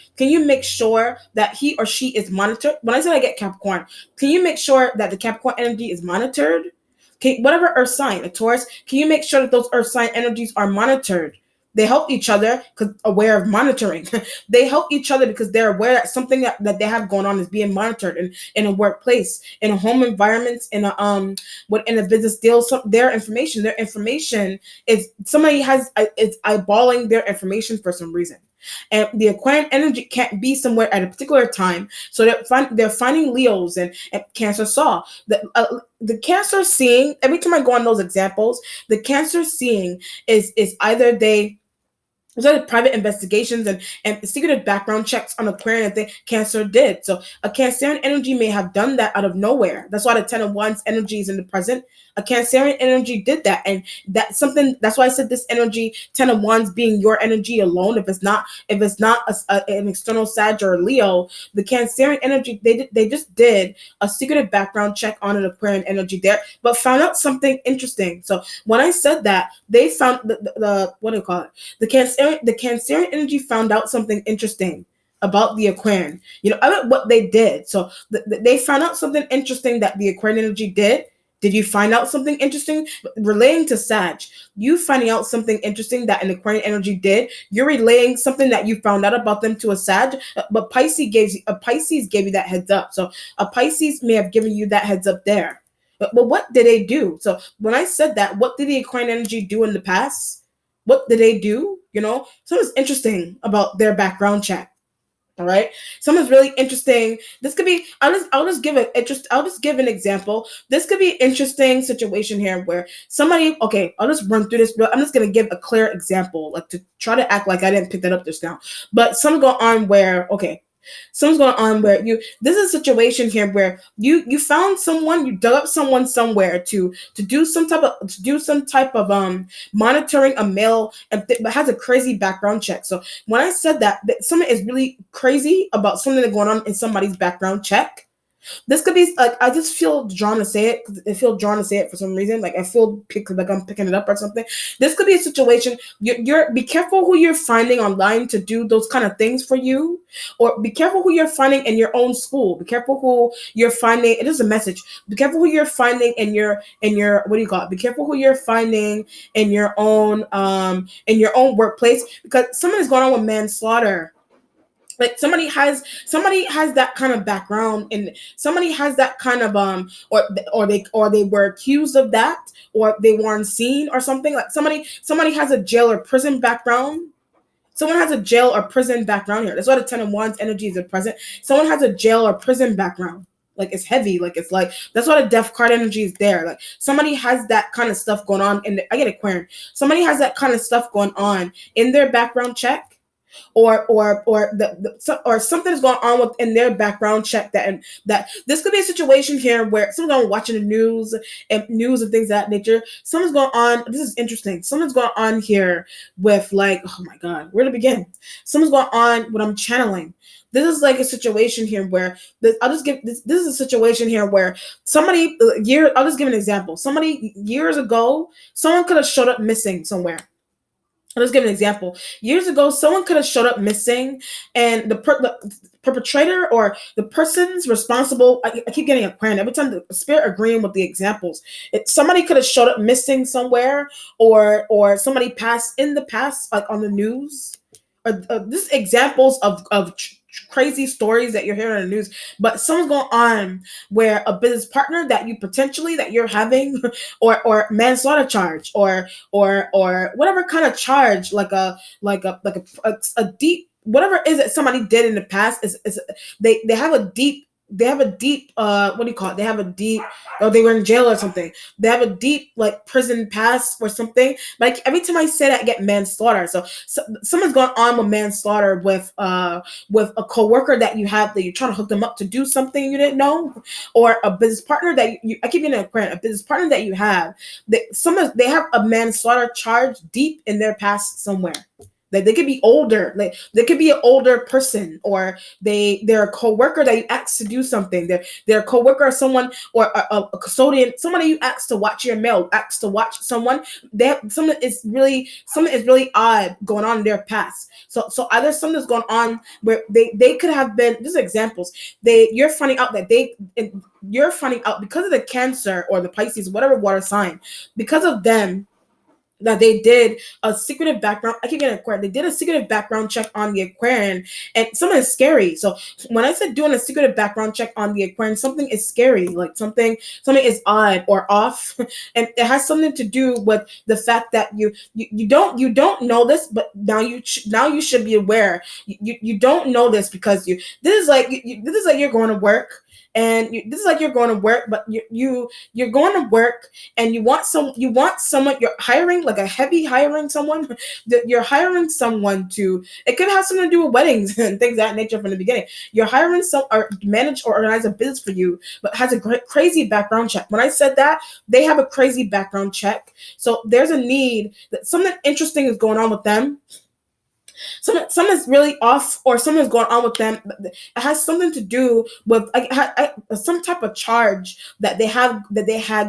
that he or she is monitored? When I said I get Capricorn, can you make sure that the Capricorn energy is monitored? Whatever Earth sign, a Taurus, can you make sure that those Earth sign energies are monitored? They help each other because aware of monitoring. They help each other because they're aware that something that they have going on is being monitored in a workplace, in a home environment, in a business deal. Their information is somebody is eyeballing their information for some reason. And the Aquarian energy can't be somewhere at a particular time, so they're finding Leos and Cancer saw the Cancer seeing. Every time I go on those examples, the Cancer seeing is either private investigations and secretive background checks on Aquarian that Cancer did. So a Cancerian energy may have done that out of nowhere. That's why the Ten of Wands energy is in the present. A Cancerian energy did that, and that's why I said this energy, Ten of Wands being your energy alone. If it's not an external Sag or a Leo, the Cancerian energy, they just did a secretive background check on an Aquarian energy there, but found out something interesting. So when I said that, they found the what do you call it? The Cancerian energy found out something interesting about the Aquarian. I don't know what they did. So they found out something interesting that the Aquarian energy did. Did you find out something interesting relating to Sag? You finding out something interesting that an Aquarian energy did. You're relaying something that you found out about them to a Sag, but Pisces gave you that heads up. So a Pisces may have given you that heads up there. But what did they do? So when I said that, what did the Aquarian energy do in the past? What did they do? Something's interesting about their background check. All right, someone's really interesting. This could be. I'll just give an interest. I'll just give an example. This could be an interesting situation here where somebody. Okay, I'll just run through this. I'm just gonna give a clear example, like to try to act like I didn't pick that up just now. But some go on where something's going on where this is a situation here where you found someone, you dug up someone somewhere to do some type of monitoring a mail, but has a crazy background check. So when I said that something is really crazy about something that's going on in somebody's background check, this could be like, I just feel drawn to say it. I feel drawn to say it for some reason. Like I feel like I'm picking it up or something. This could be a situation. You're be careful who you're finding online to do those kind of things for you, or be careful who you're finding in your own school. Be careful who you're finding. It is a message. Be careful who you're finding in your what do you call it? Be careful who you're finding in your own workplace, because something is going on with manslaughter. Like somebody has that kind of background, and somebody has that kind of or they were accused of that, or they weren't seen or something. Like somebody has a jail or prison background. Someone has a jail or prison background here. That's why the 10 of Wands energy is present. Someone has a jail or prison background. Like it's heavy. Like it's like, that's why the death card energy is there. Like somebody has that kind of stuff going on I get Aquarian. Somebody has that kind of stuff going on in their background check, or something's going on in their background check, that this could be a situation here where someone's watching the news and things of that nature. Something's going on. This is interesting. Something's going on here with, like, oh my god, where to begin? Something's going on when I'm channeling. This is like a situation here where this is a situation here where I'll just give an example. Somebody years ago, someone could have showed up missing somewhere. Let's give an example. Years ago, someone could have showed up missing, and the perpetrator or the person's responsible. I keep getting Aquarian every time. The spirit agreeing with the examples. Somebody could have showed up missing somewhere, or somebody passed in the past, like on the news. This examples of crazy stories that you're hearing in the news, but something's going on where a business partner that you're having, or manslaughter charge, or whatever kind of charge, like a deep, whatever it is that somebody did in the past, is they have a deep, what do you call it? They have a deep, or they were in jail or something. They have a deep, like, prison past or something. Like every time I say that, I get manslaughter. So someone's going on with manslaughter with a coworker that you have, that you're trying to hook them up to do something you didn't know, or a business partner that I keep getting a business partner that you have. They have a manslaughter charge deep in their past somewhere. Like they could be older, like they could be an older person, or they're a coworker that you asked to do something. They're a coworker, or someone, or a custodian, somebody you asked to watch your mail, asked to watch someone. They have something is really odd going on in their past. So either something's going on where they could have been. These are examples. You're finding out because of the Cancer or the Pisces, whatever water sign, because of them, that they did a secretive background. I keep getting Aquarian. They did a secretive background check on the Aquarian, and something is scary. So when I said doing a secretive background check on the Aquarian, something is scary. Like something is odd or off, and it has something to do with the fact that you don't know this, but now you should be aware. You don't know this because this is like you're going to work. And this is like you're going to work, but you're going to work, and you want someone, you're hiring, like a heavy hiring someone, that you're hiring someone to, it could have something to do with weddings and things of that nature from the beginning. You're hiring or manage or organize a business for you, but has a crazy background check. When I said that, they have a crazy background check. So there's a need that something interesting is going on with them. Something's really off, or something's going on with them. It has something to do with some type of charge that they had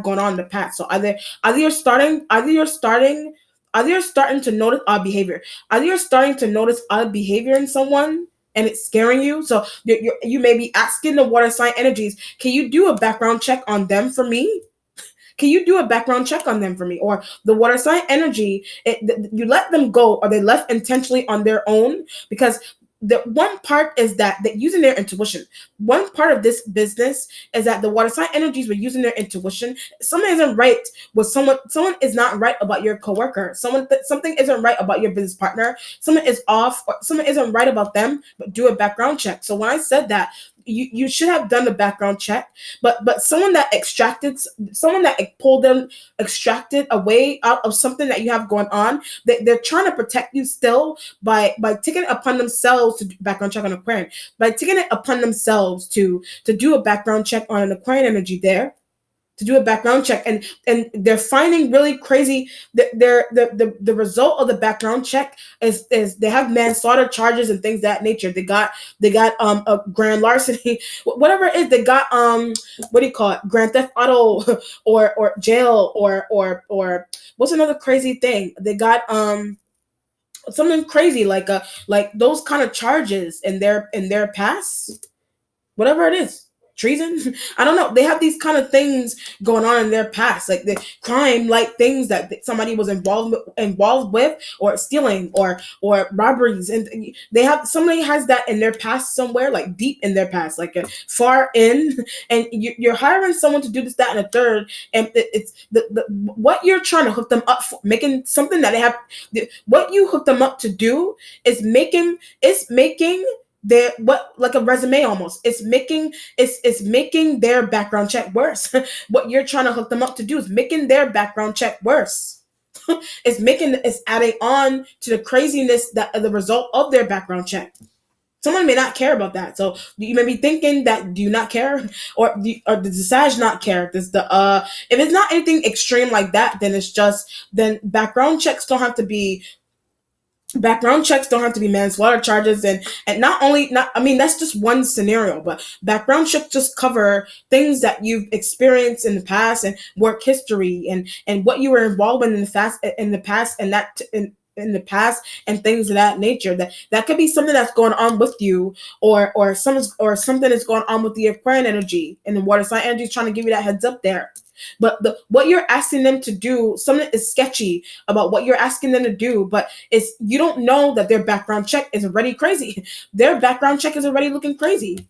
going on in the past. So either you're starting to notice odd behavior. Either you're starting to notice odd behavior in someone, and it's scaring you. So you may be asking the water sign energies, can you do a background check on them for me? Can you do a background check on them for me? Or the water sign energy, you let them go, or they left intentionally on their own, because the one part is that using their intuition. One part of this business is that the water sign energies were using their intuition. Something isn't right with someone. Someone is not right about your coworker. Something isn't right about your business partner. Someone is off. Or something isn't right about them. But do a background check. So when I said that, you should have done the background check. But someone that pulled them, extracted away out of something that you have going on. They're trying to protect you still by taking it upon themselves to do background check on Aquarian, by taking it upon themselves to do a background check on an Aquarian energy there, to do a background check, and they're finding really crazy the result of the background check is they have manslaughter charges and things of that nature. They got a grand larceny, whatever it is. They got what do you call it, grand theft auto, or jail, or what's another crazy thing they got, something crazy like those kind of charges in their past, whatever it is, treason. I don't know, they have these kind of things going on in their past, like the crime, like things that somebody was involved with, or stealing, or robberies, and they have somebody has that in their past somewhere, like deep in their past, like far in. And you're hiring someone to do this, that, and a third, and it's the what you're trying to hook them up for, making something that they have. What you hook them up to do is making their, what, like a resume almost. It's making their background check worse. What you're trying to hook them up to do is making their background check worse. It's adding on to the craziness that the result of their background check. Someone may not care about that, so you may be thinking that, do you not care, or does the Sag not care? Does the if it's not anything extreme like that, then it's just, then background checks don't have to be manslaughter charges. And not only, not I mean, that's just one scenario, but background checks just cover things that you've experienced in the past, and work history, and what you were involved in the past, and that in the past, and things of that nature. That could be something that's going on with you, or something that's going on with the Aquarian energy, and the water sign energy is trying to give you that heads up there. But what you're asking them to do, something is sketchy about what you're asking them to do, but it's, you don't know that their background check is already crazy. Their background check is already looking crazy.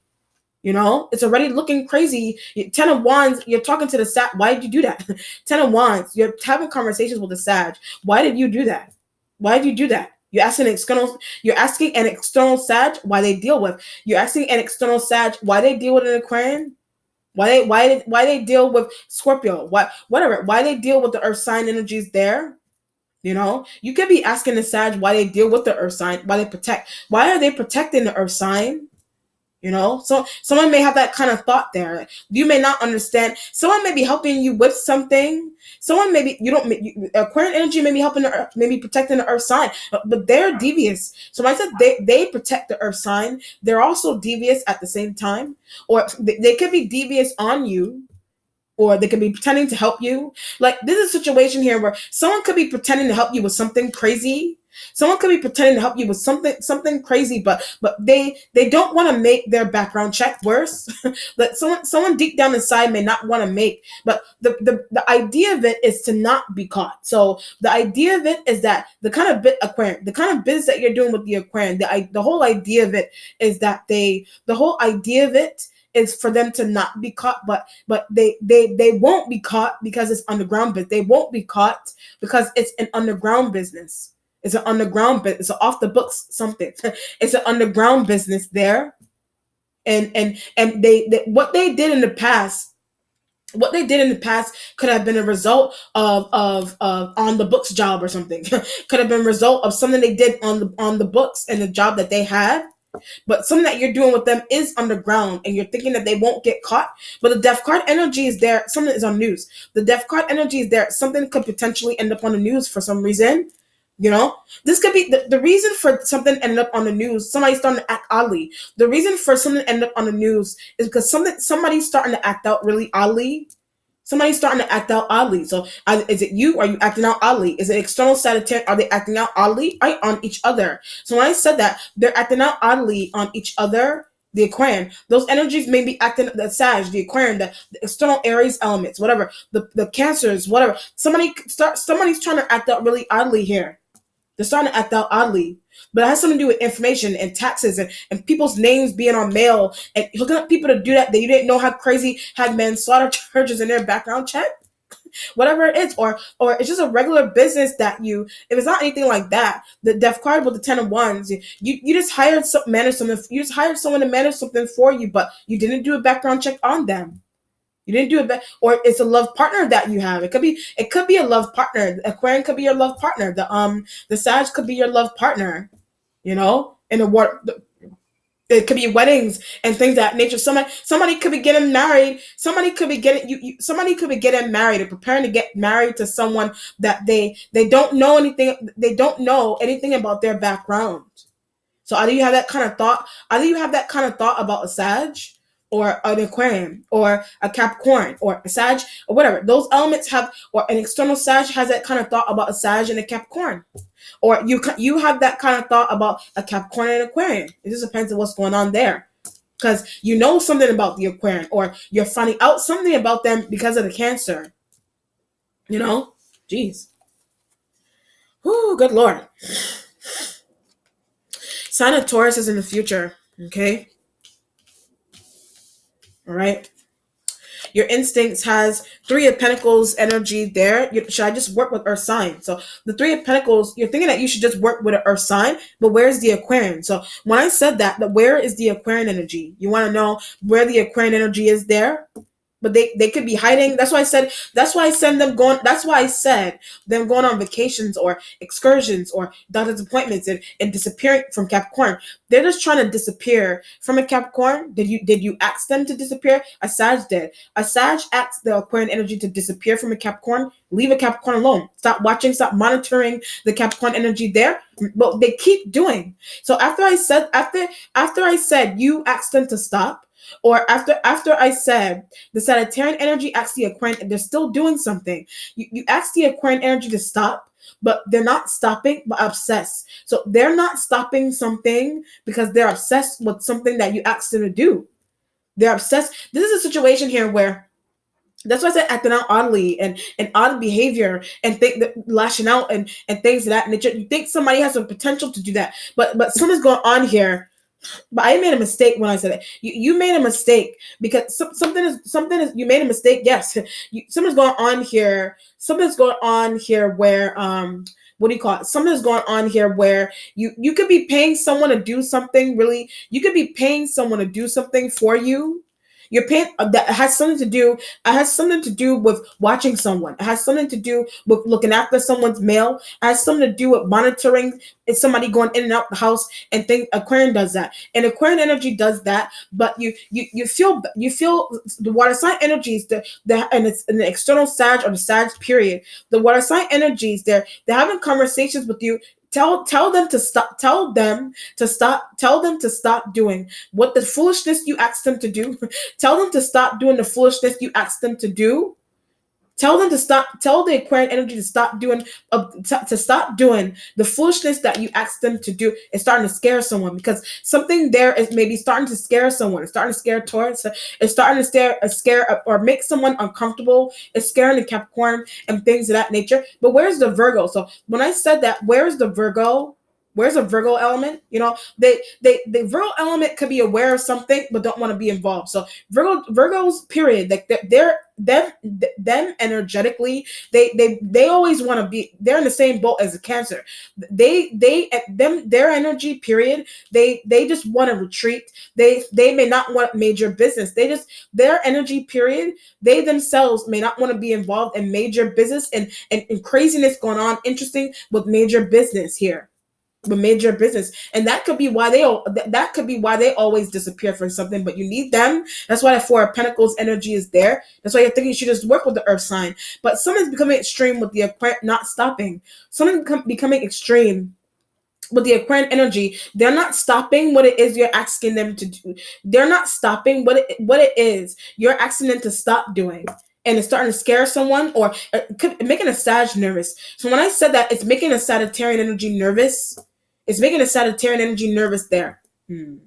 It's already looking crazy. Ten of Wands, you're talking to the Sag. Why did you do that? Ten of Wands, you're having conversations with the Sag. Why did you do that? Why did you do that? You're asking an external Sag why they deal with. You're asking an external Sag why they deal with an Aquarian. Why they deal with Scorpio? Why they deal with the Earth sign energies there? You could be asking the Sag why they deal with the Earth sign, why are they protecting the Earth sign? So someone may have that kind of thought there. You may not understand. Someone may be helping you with something. Someone maybe you don't. Aquarian energy may be helping the Earth, maybe protecting the Earth sign, but they're devious. So when I said they protect the Earth sign, they're also devious at the same time, or they could be devious on you, or they could be pretending to help you. Like, this is a situation here where someone could be pretending to help you with something crazy. Someone could be pretending to help you with something crazy, but they don't want to make their background check worse. That someone deep down inside may not want to make. But the idea of it is to not be caught. So the idea of it is that the kind of Aquarian, the kind of business that you're doing with the Aquarian, the whole idea of it is that the whole idea of it is for them to not be caught, but they won't be caught because it's underground. But they won't be caught because it's an underground business. It's an underground business. It's an off the books something. It's an underground business there, and they what they did in the past. What they did in the past could have been a result of on the books job or something. Could have been a result of something they did on the books and the job that they had. But something that you're doing with them is underground, and you're thinking that they won't get caught. But the death card energy is there. Something is on news. The death card energy is there. Something could potentially end up on the news for some reason. This could be the reason for something ended up on the news. Somebody's starting to act oddly. The reason for something to end up on the news is because somebody's starting to act out really oddly. Somebody's starting to act out oddly. So is it you? Are you acting out oddly? Is it external Sagittarius? Are they acting out oddly? Right, on each other. So when I said that, they're acting out oddly on each other. The Aquarian, those energies may be acting, the Sag, the Aquarian, the external Aries elements, whatever, the Cancers, whatever. Somebody's trying to act out really oddly here. They're starting to act out oddly. But it has something to do with information and taxes and people's names being on mail and hooking up people to do that you didn't know how crazy had manslaughter charges in their background check, whatever it is, or it's just a regular business that if it's not anything like that, the deaf card with the 10 of wands, you just hired manage something, you just hired someone to manage something for you, but you didn't do a background check on them. You didn't do it, or it's a love partner that you have. It could be a love partner. Aquarian could be your love partner. The Sag could be your love partner. In a war, it could be weddings and things of that nature. Somebody could be getting married. Somebody could be getting somebody could be getting married or preparing to get married to someone that they don't know anything. They don't know anything about their background. So either you have that kind of thought, about a Sag or an Aquarian or a Capricorn or a Sag or whatever. Those elements have, or an external Sag has that kind of thought about a Sag and a Capricorn. Or you have that kind of thought about a Capricorn and Aquarian. It just depends on what's going on there. Because you know something about the Aquarian, or you're finding out something about them because of the Cancer. Jeez. Whoo, good Lord. Sign of Taurus is in the future. Okay. All right. Your instincts has Three of Pentacles energy there. Should I just work with Earth sign? So the Three of Pentacles, you're thinking that you should just work with an Earth sign, but where's the Aquarian? So when I said that where is the Aquarian energy? You want to know where the Aquarian energy is there? But they could be hiding. That's why I said them going on vacations or excursions or doctor's appointments and disappearing from Capricorn. They're just trying to disappear from a Capricorn. Did you ask them to disappear? A Sag did. A Sag asked the Aquarian energy to disappear from a Capricorn. Leave a Capricorn alone. Stop monitoring the Capricorn energy there. But they keep doing. So after I said you asked them to stop, or after I said the Sagittarian energy asked the Aquarian, and they're still doing something. You ask the Aquarian energy to stop, but they're not stopping, but obsessed. So they're not stopping something because they're obsessed with something that you asked them to do. They're obsessed. This is a situation here where that's why I said acting out oddly and odd behavior and lashing out and things of that nature. You think somebody has the potential to do that, but something's going on here. But I made a mistake when I said it. You made a mistake because something is. You made a mistake. Yes, something's going on here. Something's going on here where what do you call it? Something's going on here where you could be paying someone to do something. Really, you could be paying someone to do something for you. You're paying that has something to do. It has something to do with watching someone. It has something to do with looking after someone's mail. It has something to do with monitoring if somebody going in and out the house and think Aquarian does that. And Aquarian energy does that, but you feel the water sign energies and it's an external Sag or the Sag period. The water sign energies they're having conversations with you. Tell them to stop. Tell them to stop. Tell them to stop doing what the foolishness you asked them to do. Tell them to stop doing the foolishness you asked them to do. Tell them to stop. Tell the Aquarian energy to stop doing the foolishness that you asked them to do. It's starting to scare someone because something there is maybe starting to scare someone. It's starting to scare Taurus. It's starting to scare or make someone uncomfortable. It's scaring the Capricorn and things of that nature. But where's the Virgo? So when I said that, where's the Virgo? Where's a Virgo element? The Virgo element could be aware of something but don't want to be involved. So Virgos, period. Like them energetically, they always want to be. They're in the same boat as a Cancer. Their energy, period. They just want to retreat. They may not want major business. Their energy, period. They themselves may not want to be involved in major business and craziness going on. Interesting with major business here. With major business, and that could be why they always disappear from something. But you need them. That's why the Four of Pentacles energy is there. That's why you're thinking you should just work with the Earth sign. But something's becoming extreme with the Aquarian not stopping. Something becoming extreme with the Aquarian energy. They're not stopping what it is you're asking them to do. They're not stopping what it is you're asking them to stop doing. And it's starting to scare someone or making a Sag nervous. So when I said that, it's making a Sagittarian energy nervous. It's making a Sagittarian energy nervous there. And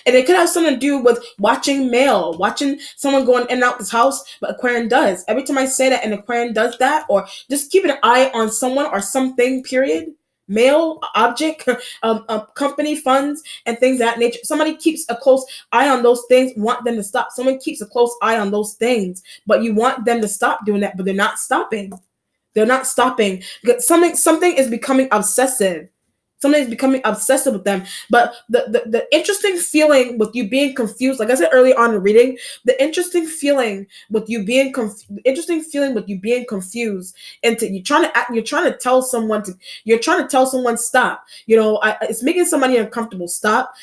it could have something to do with watching mail, watching someone going in and out this house, but Aquarian does. Every time I say that an Aquarian does that, or just keeping an eye on someone or something, period, male object, company funds and things of that nature. Somebody keeps a close eye on those things, want them to stop. Someone keeps a close eye on those things, but you want them to stop doing that, but they're not stopping. They're not stopping because something is becoming obsessive. Something is becoming obsessive with them. But the interesting feeling with you being confused, like I said earlier on in reading, the interesting feeling with you being confused, and you're trying to tell someone stop. It's making somebody uncomfortable. Stop.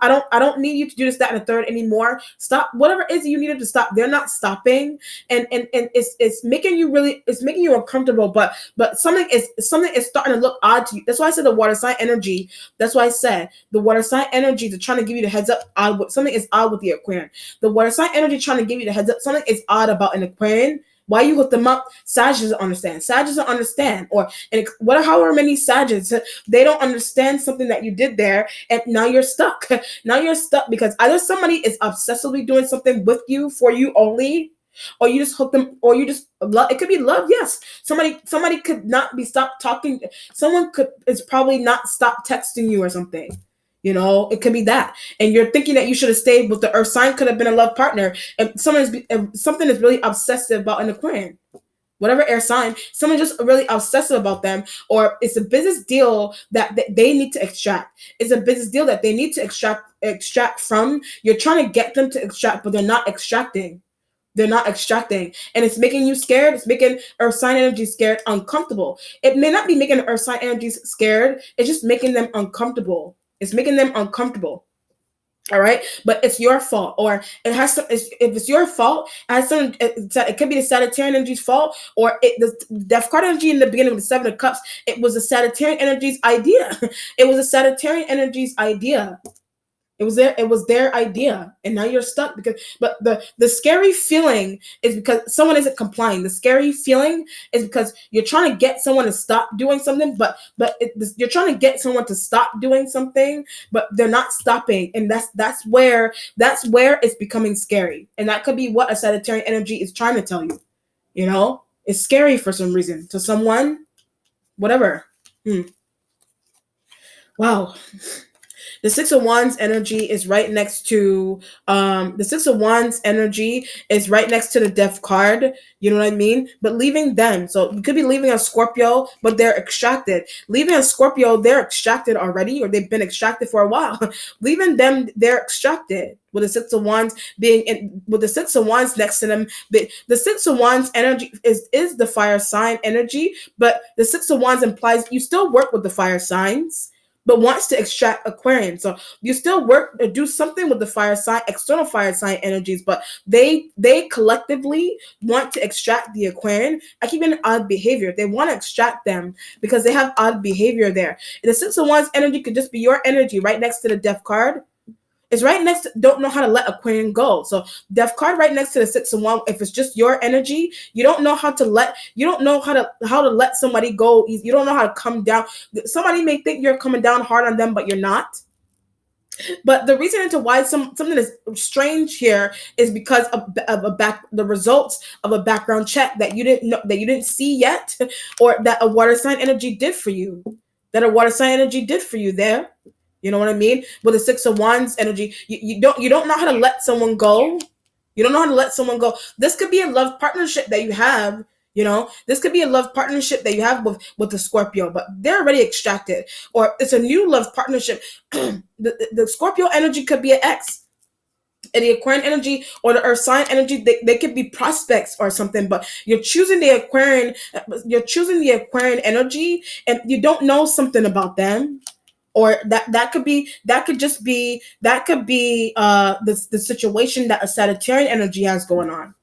I don't need you to do this, that, and the third anymore. Stop. Whatever it is you needed to stop, they're not stopping, and it's making you uncomfortable. But something is starting to look odd to you. That's why I said the water sign energy. That's why I said the water sign energy is trying to give you the heads up. Something is odd with the Aquarian. The water sign energy trying to give you the heads up. Something is odd about an Aquarian. Why you hook them up? Sag doesn't understand. Sag doesn't understand. However many Sages, they don't understand something that you did there, and now you're stuck. Now you're stuck because either somebody is obsessively doing something with you for you only, or you just hook them, or you just love. It could be love, yes. Somebody could not be stopped talking. Someone is probably not stopped texting you or something. It could be that, and you're thinking that you should have stayed with the Earth sign. Could have been a love partner, and something is really obsessive about an Aquarian. Whatever air sign, someone just really obsessive about them, or it's a business deal that they need to extract. It's a business deal that they need to extract from. You're trying to get them to extract, but they're not extracting. They're not extracting, and it's making you scared. It's making Earth sign energy scared, uncomfortable. It may not be making Earth sign energy scared. It's just making them uncomfortable. It's making them uncomfortable. All right, but it's your fault, or it has some. If it's your fault, it has some. It could be the Sagittarian energy's fault, or the Death card energy in the beginning with the Seven of Cups. It was the Sagittarian energy's idea. It was the Sagittarian energy's idea. It was their idea, and now you're stuck but the scary feeling is because someone isn't complying. The scary feeling is because you're trying to get someone to stop doing something, you're trying to get someone to stop doing something, but they're not stopping, and that's where it's becoming scary, and that could be what a Sagittarian energy is trying to tell you. It's scary for some reason to someone, whatever. Wow. The Six of Wands energy is right next to the Six of Wands energy is right next to the Death card. You know what I mean? But leaving them. So you could be leaving a Scorpio, but they're extracted. Leaving a Scorpio, they're extracted already, or they've been extracted for a while. Leaving them, they're extracted. With the Six of Wands with the Six of Wands next to them, the Six of Wands energy is the fire sign energy, but the Six of Wands implies you still work with the fire signs, but wants to extract Aquarian. So you still work or do something with the fire sign, external fire sign energies, but they collectively want to extract the Aquarian. I keep getting odd behavior. They want to extract them because they have odd behavior there. And the Six of Wands energy could just be your energy right next to the Death card. It's right next to, don't know how to let Aquarian go. So Death card right next to the Six of Wands. If it's just your energy, you don't know how to let let somebody go. You don't know how to come down. Somebody may think you're coming down hard on them, but you're not. But the reason into why something is strange here is because of the results of a background check that you didn't see yet, or that a water sign energy did for you. There. You know what I mean? With the Six of Wands energy, you don't know how to let someone go. You don't know how to let someone go. This could be a love partnership that you have. This could be a love partnership that you have with the Scorpio, but they're already extracted. Or it's a new love partnership. the Scorpio energy could be an ex. And the Aquarian energy or the Earth sign energy, they could be prospects or something, but you're choosing the Aquarian energy, and you don't know something about them. Or that could be the situation that a Sagittarian energy has going on,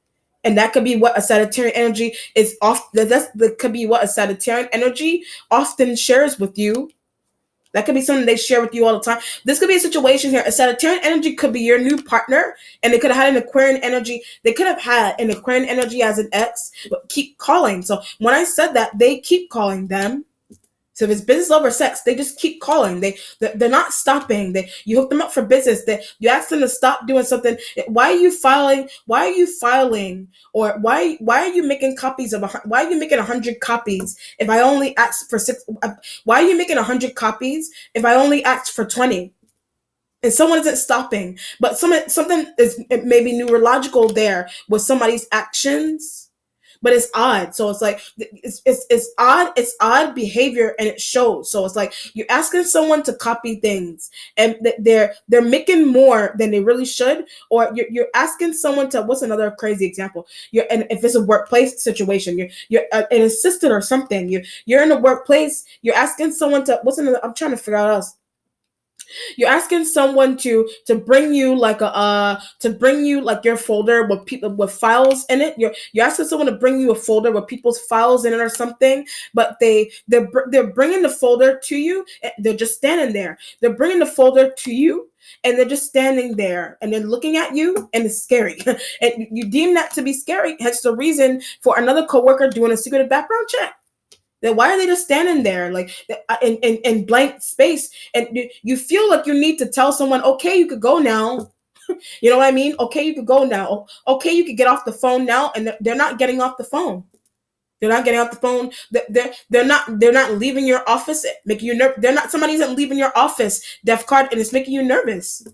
and that could be what a Sagittarian energy is off. That could be what a Sagittarian energy often shares with you. That could be something they share with you all the time. This could be a situation here. A Sagittarian energy could be your new partner, and they could have had an Aquarian energy. They could have had an Aquarian energy as an ex, but keep calling. So when I said that, they keep calling them. So if it's business over sex, they just keep calling. They're not stopping. You hook them up for business. You ask them to stop doing something. Why are you filing? Why are you filing? Or why are you making copies of why are you making 100 copies if I only asked for six? Why are you making 100 copies if I only asked for 20? And someone isn't stopping, but something is maybe neurological there with somebody's actions, but it's odd. So it's like it's odd. It's odd behavior, and it shows. So it's like you're asking someone to copy things, and they're making more than they really should, or you're asking someone to. What's another crazy example? And if it's a workplace situation, you're an assistant or something. You're in a workplace. You're asking someone to. What's another? I'm trying to figure out else. You're asking someone to bring you like to bring you like your folder with people with files in it. You're asking someone to bring you a folder with people's files in it or something, but they're bringing the folder to you. They're just standing there. They're bringing the folder to you, and they're just standing there and then looking at you, and it's scary. And you deem that to be scary. Hence the reason for another coworker doing a secretive background check. Then why are they just standing there like in blank space? And you feel like you need to tell someone, okay, you could go now. You know what I mean? Okay, you could go now. Okay, you could get off the phone now, and they're not getting off the phone. They're not getting off the phone. They're not leaving your office, making you nervous. They're not somebody isn't leaving your office, deaf card, and it's making you nervous.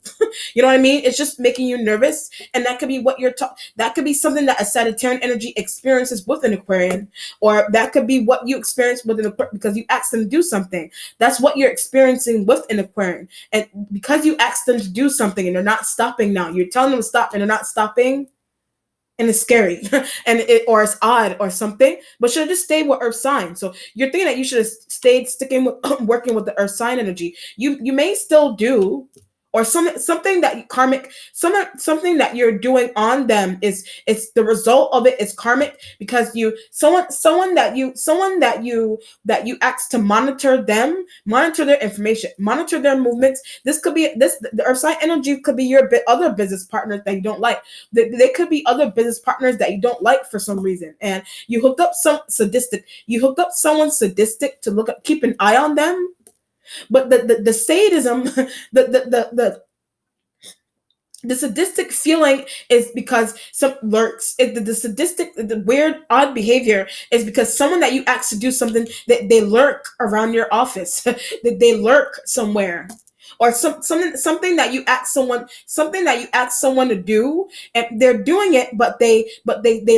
You know what I mean? It's just making you nervous, and that could be what you're that could be something that a Sagittarian energy experiences with an Aquarian, or that could be what you experience with an Aquarian because you asked them to do something. That's what you're experiencing with an Aquarian, and because you asked them to do something and they're not stopping now, you're telling them to stop and they're not stopping, and it's scary or it's odd or something, but should have just stayed with earth sign. So you're thinking that you should have stayed sticking with working with the earth sign energy. You may still do, or something that karmic, something that you're doing on them is it's the result of it is karmic, because someone that you ask to monitor them, monitor their information, monitor their movements. This could be the earth sign energy could be your other business partners that you don't like. They could be other business partners that you don't like for some reason, and you hooked up someone sadistic to keep an eye on them. But the sadism, the sadistic feeling is because some lurks. The sadistic, the weird, odd behavior is because someone that you ask to do something, that they lurk around your office, that they lurk somewhere, or something that you ask someone to do, and they're doing it, but they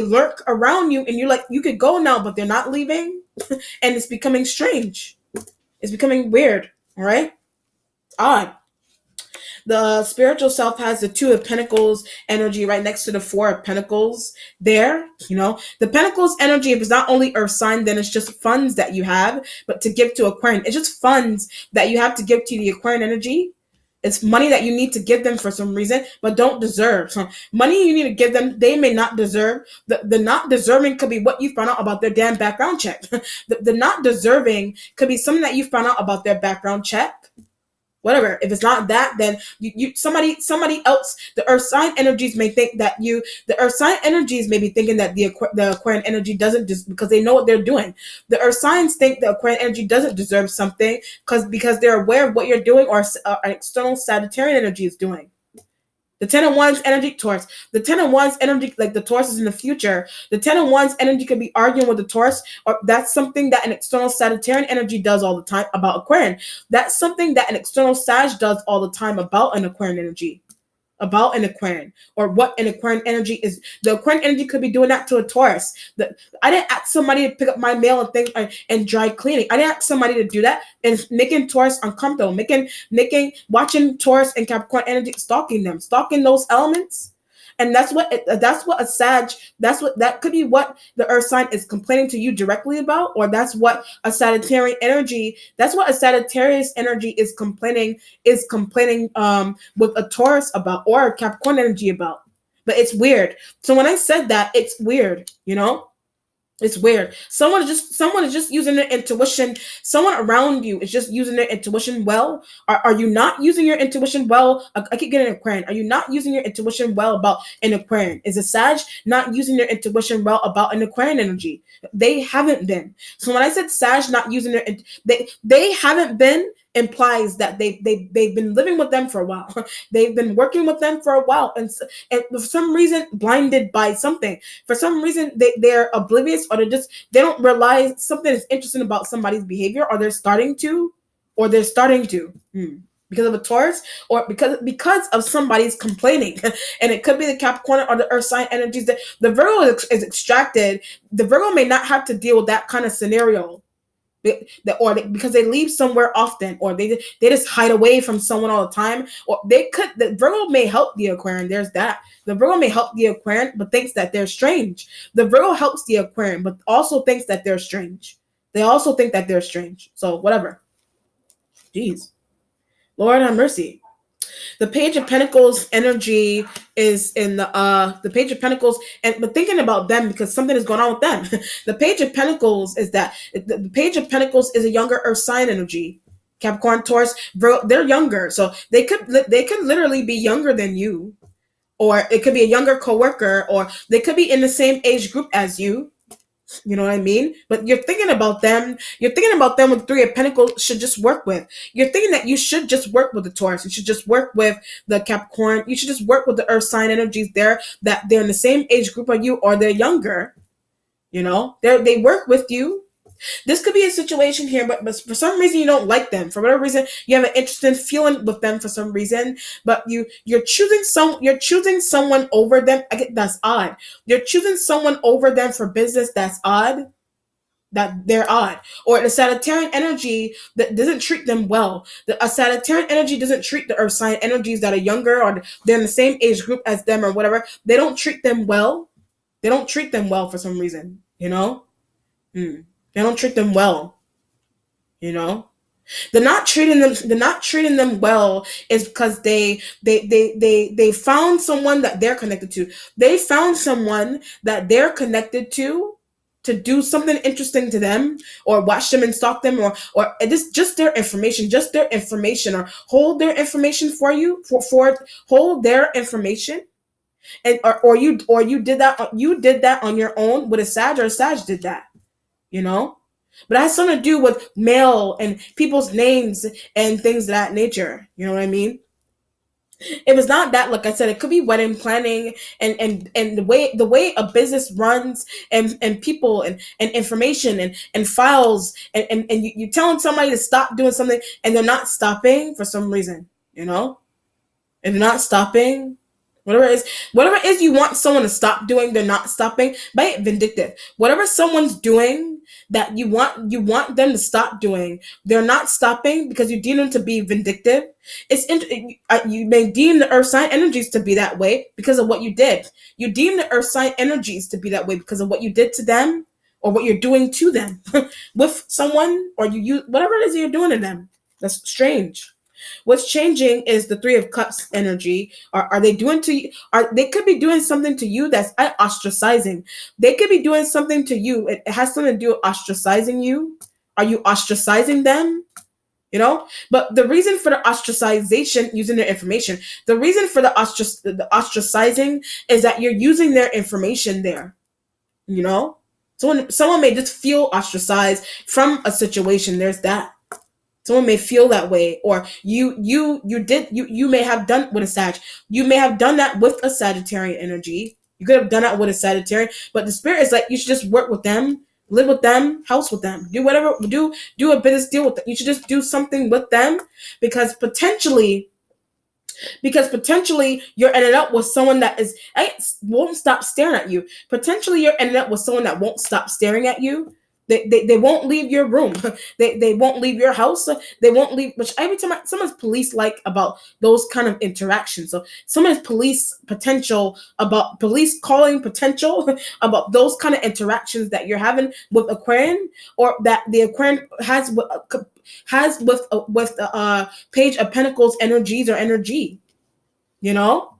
lurk around you, and you're like, you could go now, but they're not leaving, and it's becoming strange. It's becoming weird. All right, odd. The spiritual self has the Two of Pentacles energy right next to the Four of Pentacles there. The Pentacles energy, if it's not only earth sign, then it's just funds that you have, but to give to Aquarian. It's just funds that you have to give to the Aquarian energy. It's money that you need to give them for some reason, but don't deserve. So money you need to give them, they may not deserve. The not deserving could be what you found out about their damn background check. The not deserving could be something that you found out about their background check. Whatever. If it's not that, then somebody else. The earth sign energies may think that the earth sign energies may be thinking that the Aquarian energy doesn't, because they know what they're doing. The earth signs think the Aquarian energy doesn't deserve something because they're aware of what you're doing, or an external Sagittarian energy is doing. The Ten of Wands energy, Taurus. The Ten of Wands energy, like the Taurus is in the future. The Ten of Wands energy could be arguing with the Taurus, or that's something that an external Sagittarian energy does all the time about Aquarian. That's something that an external Sag does all the time about an Aquarian energy. About an Aquarian, or what an Aquarian energy is. The Aquarian energy could be doing that to a Taurus. I didn't ask somebody to pick up my mail and dry cleaning. I didn't ask somebody to do that, and it's making Taurus uncomfortable, watching Taurus and Capricorn energy, stalking those elements. And that's what a Sag, that could be what the earth sign is complaining to you directly about, or that's what a Sagittarian energy, is complaining with a Taurus about, or a Capricorn energy about. But it's weird. So when I said that, it's weird, It's weird. Someone is just using their intuition. Someone around you is just using their intuition well. Are you not using your intuition well? I keep getting an Aquarian. Are you not using your intuition well about an Aquarian? Is a Sag not using their intuition well about an Aquarian energy? They haven't been. So when I said Sag not using their, they haven't been implies that they've been living with them for a while. They've been working with them for a while, and for some reason blinded by something. For some reason they're oblivious, or they don't realize something is interesting about somebody's behavior, or they're starting to because of a Taurus, or because of somebody's complaining. And it could be the Capricorn or the earth sign energies. That the Virgo is extracted. The Virgo may not have to deal with that kind of scenario, because they leave somewhere often, or they just hide away from someone all the time, or the Virgo may help the Aquarian. There's that. The Virgo may help the Aquarian, but thinks that they're strange. The Virgo helps the Aquarian, but also thinks that they're strange. They also think that they're strange. So whatever. Jeez, Lord have mercy. The Page of Pentacles energy is in the Page of Pentacles, but thinking about them, because something is going on with them. The Page of Pentacles is that the Page of Pentacles is a younger earth sign energy. Capricorn, Taurus, Virgo, they're younger, so they could literally be younger than you, or it could be a younger coworker, or they could be in the same age group as you. You know what I mean? But you're thinking about them. You're thinking about them with Three of Pentacles should just work with. You're thinking that you should just work with the Taurus. You should just work with the Capricorn. You should just work with the earth sign energies there, that they're in the same age group as you, or they're younger. They work with you. This could be a situation here, but for some reason you don't like them. For whatever reason, you have an interesting feeling with them for some reason, but you're choosing someone over them. That's odd. You're choosing someone over them for business. That's odd. That they're odd. Or the Sagittarian energy that doesn't treat them well. A Sagittarian energy doesn't treat the earth sign energies that are younger, or they're in the same age group as them, or whatever. They don't treat them well. They don't treat them well for some reason. They don't treat them well. They're not treating them well is because they found someone that they're connected to. They found someone that they're connected to do something interesting to them, or watch them and stalk them, or just their information, or hold their information for you, for hold their information. And or you did that on your own with a Sag, or a Sag did that. But it has something to do with mail and people's names and things of that nature. You know what I mean? If it's not that, like I said, it could be wedding planning, and the way a business runs, and people, and information, and files, and you telling somebody to stop doing something, and they're not stopping for some reason. And they're not stopping. Whatever it is you want someone to stop doing, they're not stopping. By it vindictive. Whatever someone's doing that you want them to stop doing, they're not stopping because you deem them to be vindictive. You may deem the earth sign energies to be that way because of what you did. You deem the earth sign energies to be that way because of what you did to them, or what you're doing to them with someone, or you use whatever it is you're doing to them. That's strange. What's changing is the Three of Cups energy. Are they doing to you? They could be doing something to you that's ostracizing. They could be doing something to you. It has something to do with ostracizing you. Are you ostracizing them? But the reason for the ostracization, using their information, the reason for the ostracizing is that you're using their information there. Someone may just feel ostracized from a situation. There's that. Someone may feel that way, or you may have done with a Sag. You may have done that with a Sagittarian energy. You could have done that with a Sagittarian, but the spirit is like, you should just work with them, live with them, house with them, do whatever, do a business deal with them. You should just do something with them, because potentially you're ending up with someone that won't stop staring at you. Potentially you're ending up with someone that won't stop staring at you. They won't leave your room. They won't leave your house. They won't leave. Which every time someone's police like about those kind of interactions. So someone's police calling potential about those kind of interactions that you're having with Aquarian, or that the Aquarian has with Page of Pentacles energies or energy. Someone's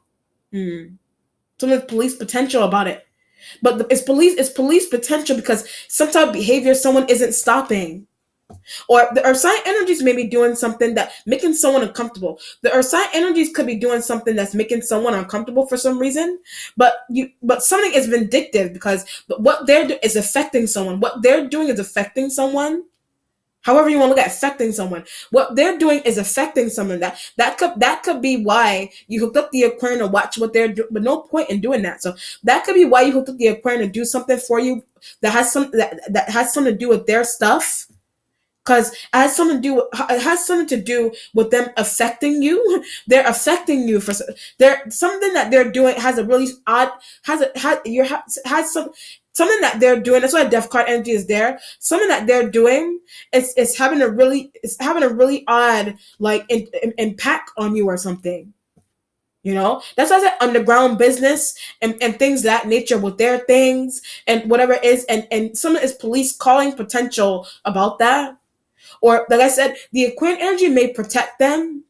police potential about it. But it's police potential because some type of behavior someone isn't stopping. Or the earth sign energies may be doing something that making someone uncomfortable. The earth sign energies could be doing something that's making someone uncomfortable for some reason, but something is vindictive because what they're doing is affecting someone. What they're doing is affecting someone. However you want to look at affecting someone, what they're doing is affecting someone. That could be why you hooked up the Aquarian to watch what they're doing, but no point in doing that. So that could be why you hooked up the Aquarian to do something for you that has something to do with their stuff, because it has something to do with them affecting you. They're affecting you for they're something that they're doing has a really odd has a has your has some something that they're doing. That's why death card energy is there. Something that they're doing is having a really odd like impact on you or something. That's why I said underground business and things of that nature with their things and whatever it is, and some is police calling potential about that. Or like I said, the Aquarian energy may protect them.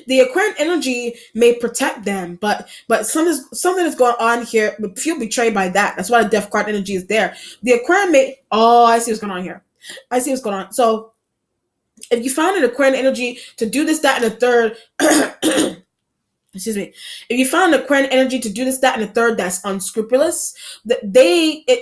The Aquarian energy may protect them, but something is going on here. But feel betrayed by that. That's why the Death card energy is there. The Aquarian may. Oh, I see what's going on here. I see what's going on. So if you found an Aquarian energy to do this, that, and the third. Excuse me. If you found a Aquarian energy to do this, that, and the third that's unscrupulous,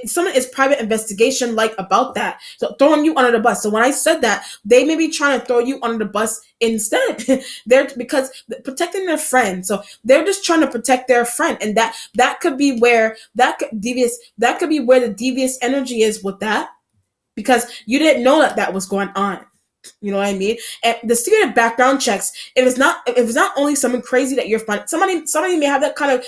someone is private investigation like about that. So throwing you under the bus. So when I said that, they may be trying to throw you under the bus instead. They're because protecting their friend. So they're just trying to protect their friend. And that could be where that could be where the devious energy is with that. Because you didn't know that was going on. You know what I mean? And the secret background checks. If it's not only someone crazy that you're finding, somebody may have that kind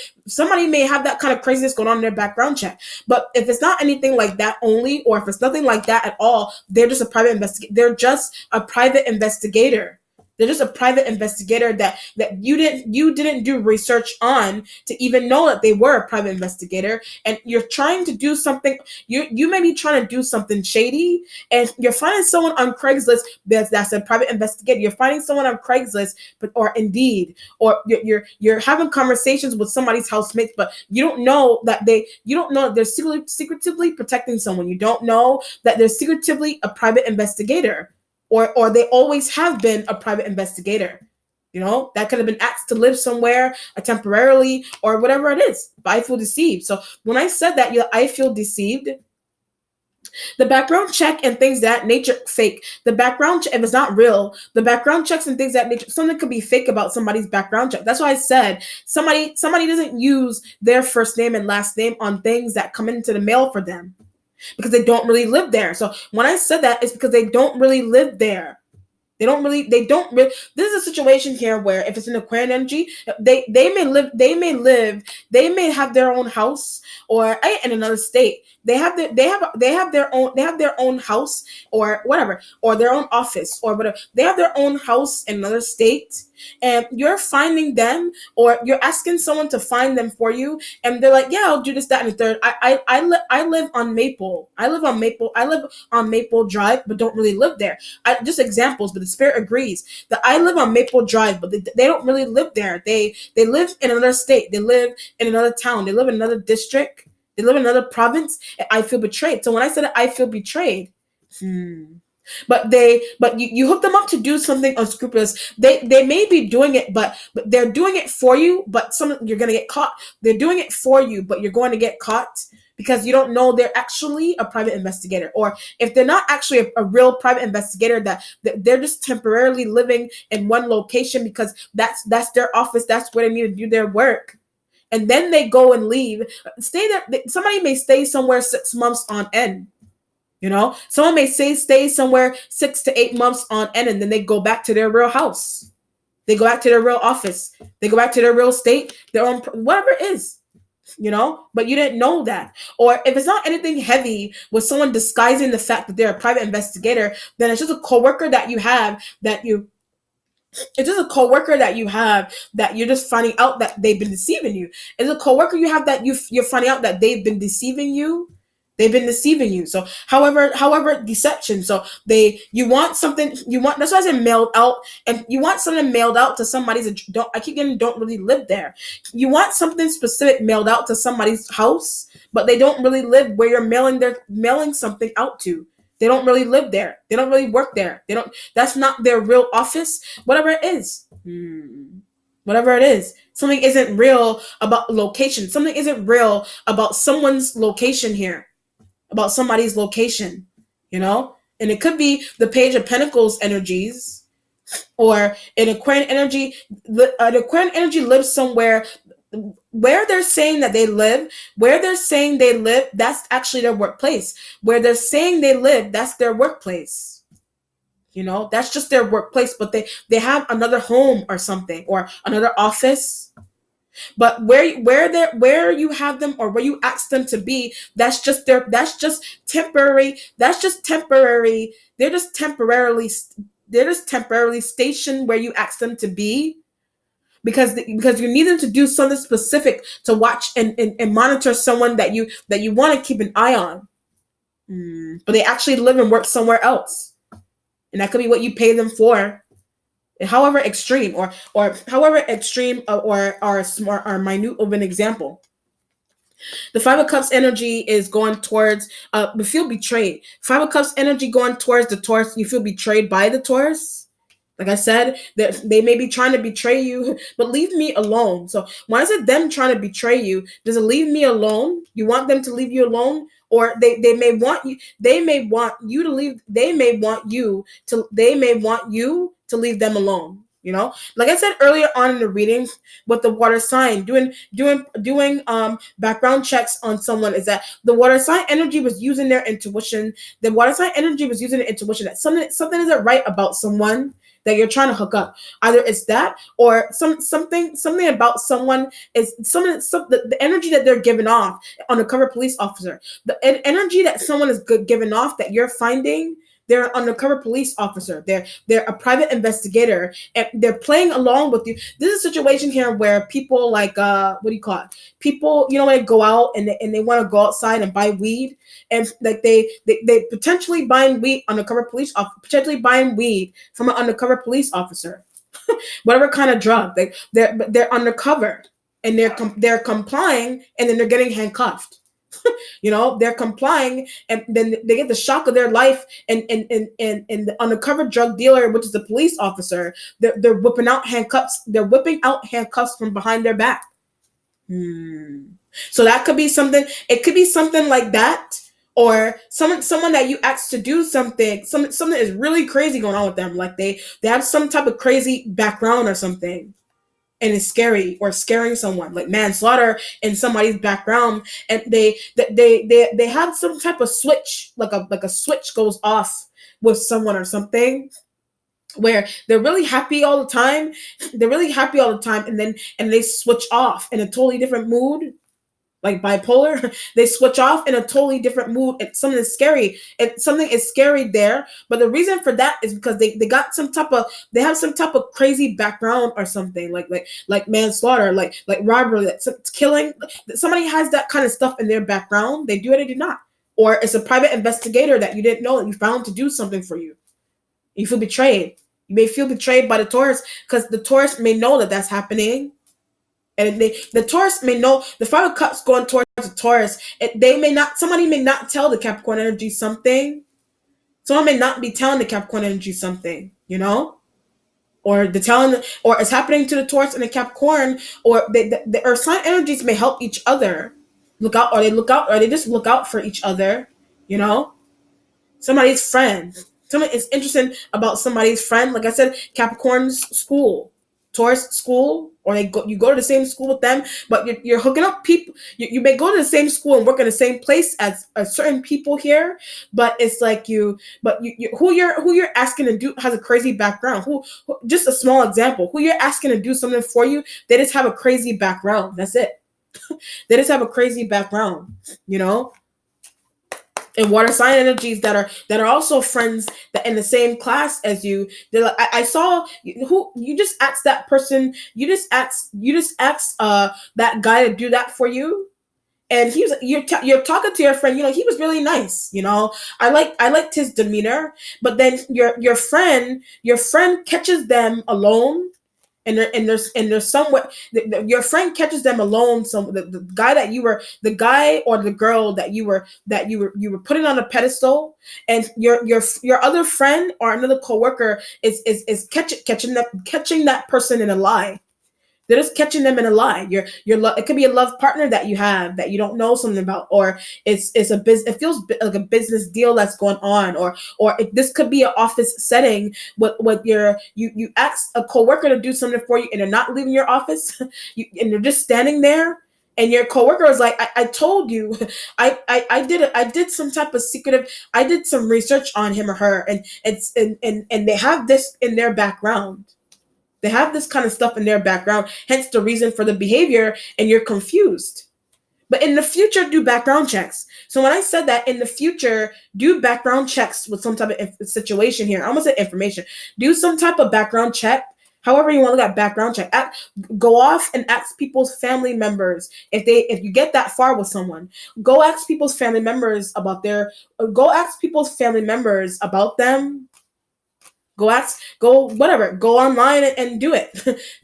of craziness going on in their background check. But if it's not anything like that only, or if it's nothing like that at all, they're just a private investigator. They're just a private investigator. They're just a private investigator that you didn't do research on to even know that they were a private investigator, and you're trying to do something. You may be trying to do something shady, and you're finding someone on Craigslist that's a private investigator. You're finding someone on Craigslist, or Indeed, or you're having conversations with somebody's housemates, but you don't know that they're secretively protecting someone. You don't know that they're secretively a private investigator. Or they always have been a private investigator. That could have been asked to live somewhere temporarily or whatever it is. But I feel deceived. So when I said that, I feel deceived. The background check and things that nature fake. The background check, if it's not real, the background checks and things that nature, something could be fake about somebody's background check. That's why I said somebody doesn't use their first name and last name on things that come into the mail for them, because they don't really live there. So when I said that, it's because they don't really live there. This is a situation here where if it's an Aquarian energy, they may have their own house or in another state. They have their own house or whatever, or their own office or whatever. They have their own house in another state, and you're finding them, or you're asking someone to find them for you, and they're like, yeah, I'll do this, that, and the third. I live on Maple. I live on Maple Drive, but don't really live there. Just examples, but the spirit agrees that I live on Maple Drive, but they don't really live there. They live in another state. They live in another town. They live in another district. They live in another province. And I feel betrayed. So when I said it, I feel betrayed. But you hook them up to do something unscrupulous. They may be doing it, but they're doing it for you. But you're gonna get caught. They're doing it for you, but you're going to get caught because you don't know they're actually a private investigator, or if they're not actually a real private investigator, that they're just temporarily living in one location because that's their office. That's where they need to do their work. And then they go and leave. Stay there. Somebody may stay somewhere 6 months on end. Someone may stay somewhere 6 to 8 months on end, and then they go back to their real house. They go back to their real office. They go back to their real state, their own, whatever it is. But you didn't know that. Or if it's not anything heavy with someone disguising the fact that they're a private investigator, then it's just a coworker that you have it's just a coworker that you have that you're just finding out that they've been deceiving you. It's a coworker you have that you're finding out that they've been deceiving you. They've been deceiving you. So however deception. So you want something, you want, that's why I said mailed out, and you want something mailed out to somebody's, don't, I keep getting, don't really live there. You want something specific mailed out to somebody's house, but they don't really live where you're mailing something out to. They don't really live there. They don't really work there. They don't, that's not their real office. Whatever it is. Whatever it is. Something isn't real about location. Something isn't real about someone's location here, about somebody's location, you know? And it could be the Page of Pentacles energies, or an Aquarian energy. An Aquarian energy lives somewhere where they're saying that they live, where they're saying they live, that's actually their workplace. Where they're saying they live, that's their workplace. You know, that's just their workplace, but they have another home or something, or another office. But where you have them, or where you ask them to be, that's just temporary. That's just temporary. They're just temporarily stationed where you ask them to be, because you need them to do something specific, to watch and monitor someone that you want to keep an eye on. But they actually live and work somewhere else. And that could be what you pay them for. However extreme, or however extreme, or smart, or minute of an example. The Five of Cups energy is going towards, you feel betrayed. Five of Cups energy going towards the Taurus. You feel betrayed by the Taurus. Like I said, they may be trying to betray you, but leave me alone. So why is it them trying to betray you? Does it leave me alone? You want them to leave you alone? Or they may want you, they may want you to leave, they may want you to leave them alone. You know, like I said earlier on in the reading with the water sign, doing background checks on someone, is that the water sign energy was using their intuition. The water sign energy was using their intuition that something isn't right about someone that you're trying to hook up. Either it's that, or something about someone is the energy that they're giving off. Undercover police officer, the energy that someone is giving off, that you're finding. They're an undercover police officer. They're a private investigator, and they're playing along with you. This is a situation here where people, like, what do you call it? People, when they go out and they want to go outside and buy weed, and like they potentially buying weed, undercover police officer, potentially buying weed from an undercover police officer, whatever kind of drug. They're undercover, and they're complying, and then they're getting handcuffed. They're complying, and then they get the shock of their life, and the undercover drug dealer, which is the police officer, they're whipping out handcuffs. They're whipping out handcuffs from behind their back. So that could be something. It could be something like that, or someone that you ask to do something. Something is really crazy going on with them. Like they have some type of crazy background or something, and it's scary, or scaring someone, like manslaughter in somebody's background, and they have some type of switch, like a switch goes off with someone or something, where they're really happy all the time. And they switch off in a totally different mood, like bipolar. They switch off in a totally different mood. It's something is scary. Something is scary there. But the reason for that is because they got they have some type of crazy background or something, like manslaughter, like robbery, like killing. Somebody has that kind of stuff in their background. They do it or do not. Or it's a private investigator that you didn't know that you found to do something for you. You feel betrayed. You may feel betrayed by the Taurus, because the Taurus may know that that's happening. And the Taurus may know, the Five of Cups going towards the Taurus. Somebody may not tell the Capricorn energy something. Someone may not be telling the Capricorn energy something, or or it's happening to the Taurus and the Capricorn, or the Earth sign energies may help each other look out, or they just look out for each other, somebody's friend. Someone is interested about somebody's friend. Like I said, Capricorn's school, Taurus school, or you go to the same school with them, but you're hooking up people. You may go to the same school and work in the same place as certain people here, but it's like who you're asking to do has a crazy background. Who just a small example, who you're asking to do something for you, they just have a crazy background. That's it. They just have a crazy background, And water sign energies that are also friends that in the same class as you. They're like, I saw who you just asked that person. You just asked that guy to do that for you, and he was you're talking to your friend. He was really nice. I liked his demeanor, but then your friend catches them alone, and there's somewhat your friend catches them alone. The guy that you were the guy or the girl that you were putting on a pedestal, and your other friend or another coworker is catching that person in a lie. They're just catching them in a lie. It could be a love partner that you have that you don't know something about, or it's a business. It feels like a business deal that's going on, or this could be an office setting. What you ask a coworker to do something for you, and they're not leaving your office, and they're just standing there. And your coworker is like, I told you, I did some type of secretive, I did some research on him or her, and they have this in their background. They have this kind of stuff in their background, hence the reason for the behavior, and you're confused. But in the future, do background checks. So when I said that, in the future, do background checks with some type of situation here. I almost said information. Do some type of background check. However you want to look at background check. Go off and ask people's family members if you get that far with someone. Go ask people's family members about Go ask people's family members about them. Go whatever, go online and do it.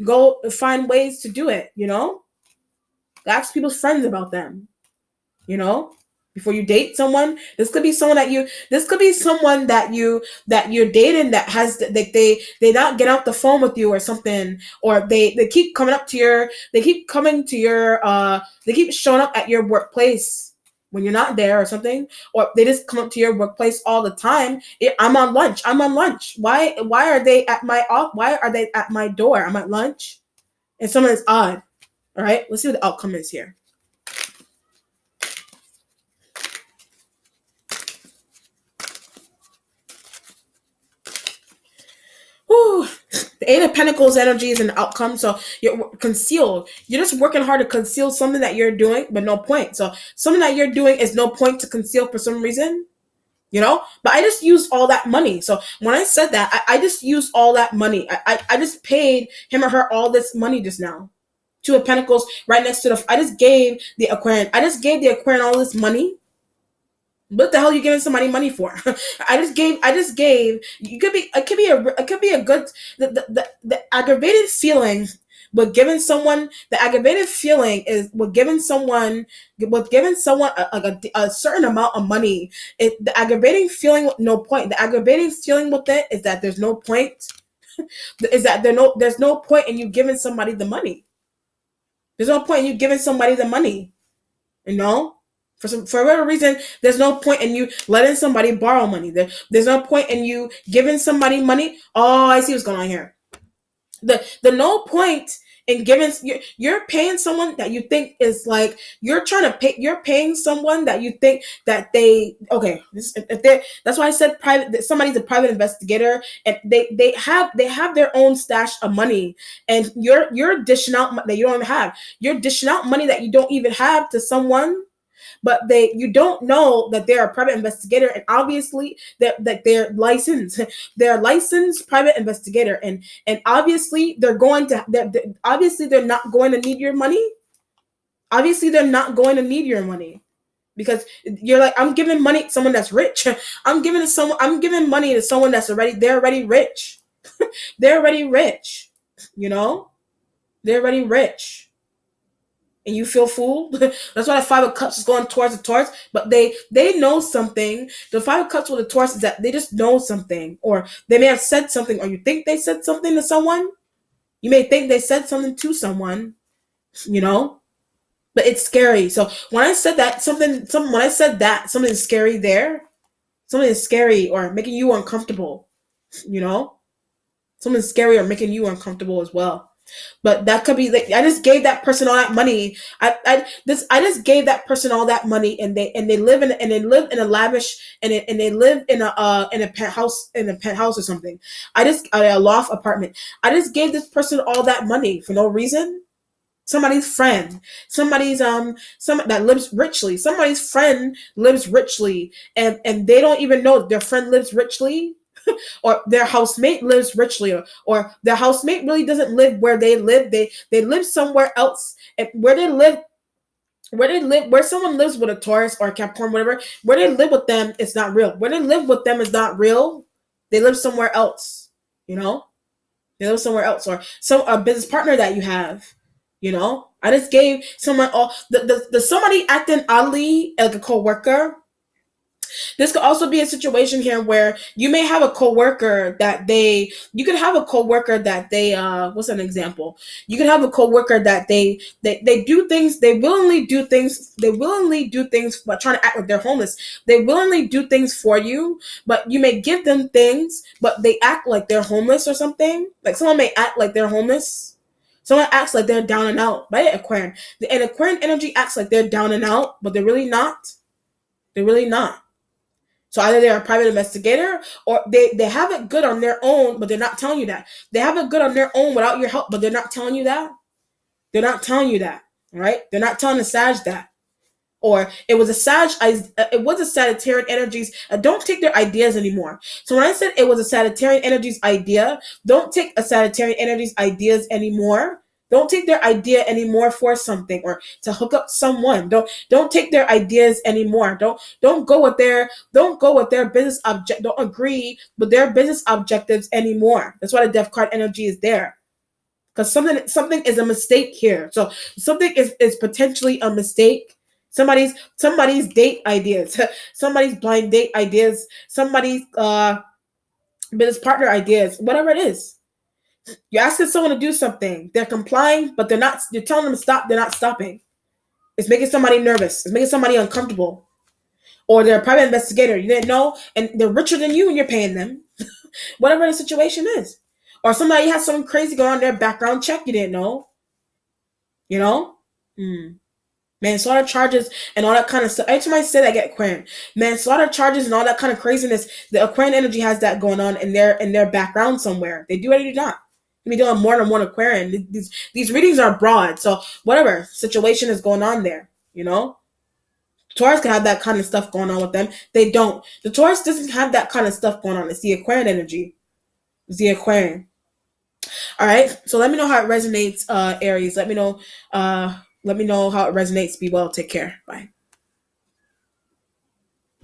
Go find ways to do it. Ask people's friends about them. you know Before you date someone. This could be someone that you're dating, that has they not get off the phone with you or something, or they keep coming up to your they keep coming to your they keep showing up at your workplace when you're not there or something, or they just come up to your workplace all the time. I'm on lunch. Why are they at my door? I'm at lunch. And someone is odd. All right, let's see what the outcome is here. Whew. The Eight of Pentacles energy is an outcome. So you're concealed. You're just working hard to conceal something that you're doing, but no point. So something that you're doing is no point to conceal for some reason. But I just used all that money. So when I said that, I just used all that money. I just paid him or her all this money just now. Two of Pentacles right next to I just gave the Aquarian. All this money. What the hell are you giving somebody money for? I just gave. It could be a good. The aggravated feeling. But giving someone the aggravated feeling is what giving someone a certain amount of money. The aggravating feeling with no point. The aggravating feeling with it is that there's no point. Is that there's no point in you giving somebody the money. There's no point in you giving somebody the money. For whatever reason, there's no point in you letting somebody borrow money. There's no point in you giving somebody money. Oh, I see what's going on here. The no point in giving you're paying someone that you think is like you're paying someone that you think that they okay if they that's why I said private, that somebody's a private investigator, and they have their own stash of money, and you're dishing out that you don't even have. You're dishing out money that you don't even have to someone, but you don't know that they're a private investigator, and obviously they're licensed. They're a licensed private investigator, and obviously obviously they're not going to need your money. Obviously they're not going to need your money, because you're like, I'm giving money to someone that's rich. I'm giving money to someone they're already rich. They're already rich. They're already rich. And you feel fooled. That's why the Five of Cups is going towards the Taurus. But they know something. The Five of Cups with the Taurus is that they just know something, or they may have said something, or you think they said something to someone. You may think they said something to someone, but it's scary. So when I said that something is scary there, something is scary or making you uncomfortable. Something scary or making you uncomfortable as well. But that could be like, I just gave that person all that money. I just gave that person all that money, and they live in a lavish, and they live in a penthouse or something. A loft apartment. I just gave this person all that money for no reason. Somebody's friend, some that lives richly. Somebody's friend lives richly, and they don't even know their friend lives richly, or their housemate lives richly, or their housemate really doesn't live where they live. They live somewhere else, and where they live Where they live, where someone lives with a Taurus or a Capricorn, whatever, where they live with them, it's not real. Where they live with them is not real. They live somewhere else. You know, they live somewhere else, or some a business partner that you have. You know, I just gave someone all the somebody acting oddly like a coworker. This could also be a situation here where you may have a coworker that you could have a coworker that what's an example? You could have a coworker that they do things, they willingly do things but trying to act like they're homeless. They willingly do things for you, but you may give them things, but they act like they're homeless or something. Like someone may act like they're homeless. Someone acts like they're down and out, right? Aquarian. And Aquarian energy acts like they're down and out, but they're really not. They're really not. So either they're a private investigator or they have it good on their own, but they're not telling you that. They have it good on their own without your help, but they're not telling you that. They're not telling you that, right? They're not telling the Sag that. Or it was a Sagittarian energies. Don't take their ideas anymore. So when I said it was a Sagittarian energies idea, don't take a Sagittarian energies ideas anymore. Don't take their idea anymore for something or to hook up someone. Don't take their ideas anymore. Don't go with their business object. Don't agree with their business objectives anymore. That's why the Death card energy is there. Because something is a mistake here. So something is potentially a mistake. Somebody's date ideas, somebody's blind date ideas, somebody's business partner ideas, whatever it is. You're asking someone to do something, they're complying, but they're not. You're telling them to stop, they're not stopping. It's making somebody nervous. It's making somebody uncomfortable. Or they're a private investigator. You didn't know, and they're richer than you, and you're paying them. Whatever the situation is. Or somebody has something crazy going on in their background check you didn't know. You know? Manslaughter charges and all that kind of stuff. Every time I say that, I get Aquarian. Manslaughter charges and all that kind of craziness. The Aquarian energy has that going on in their background somewhere. They do it or do not. They be doing more than one Aquarian. These readings are broad, so whatever situation is going on there, you know. Taurus can have that kind of stuff going on with them. They don't. The Taurus doesn't have that kind of stuff going on. It's the Aquarian energy. It's the Aquarian. All right. So let me know how it resonates, Aries. Let me know how it resonates. Be well. Take care. Bye.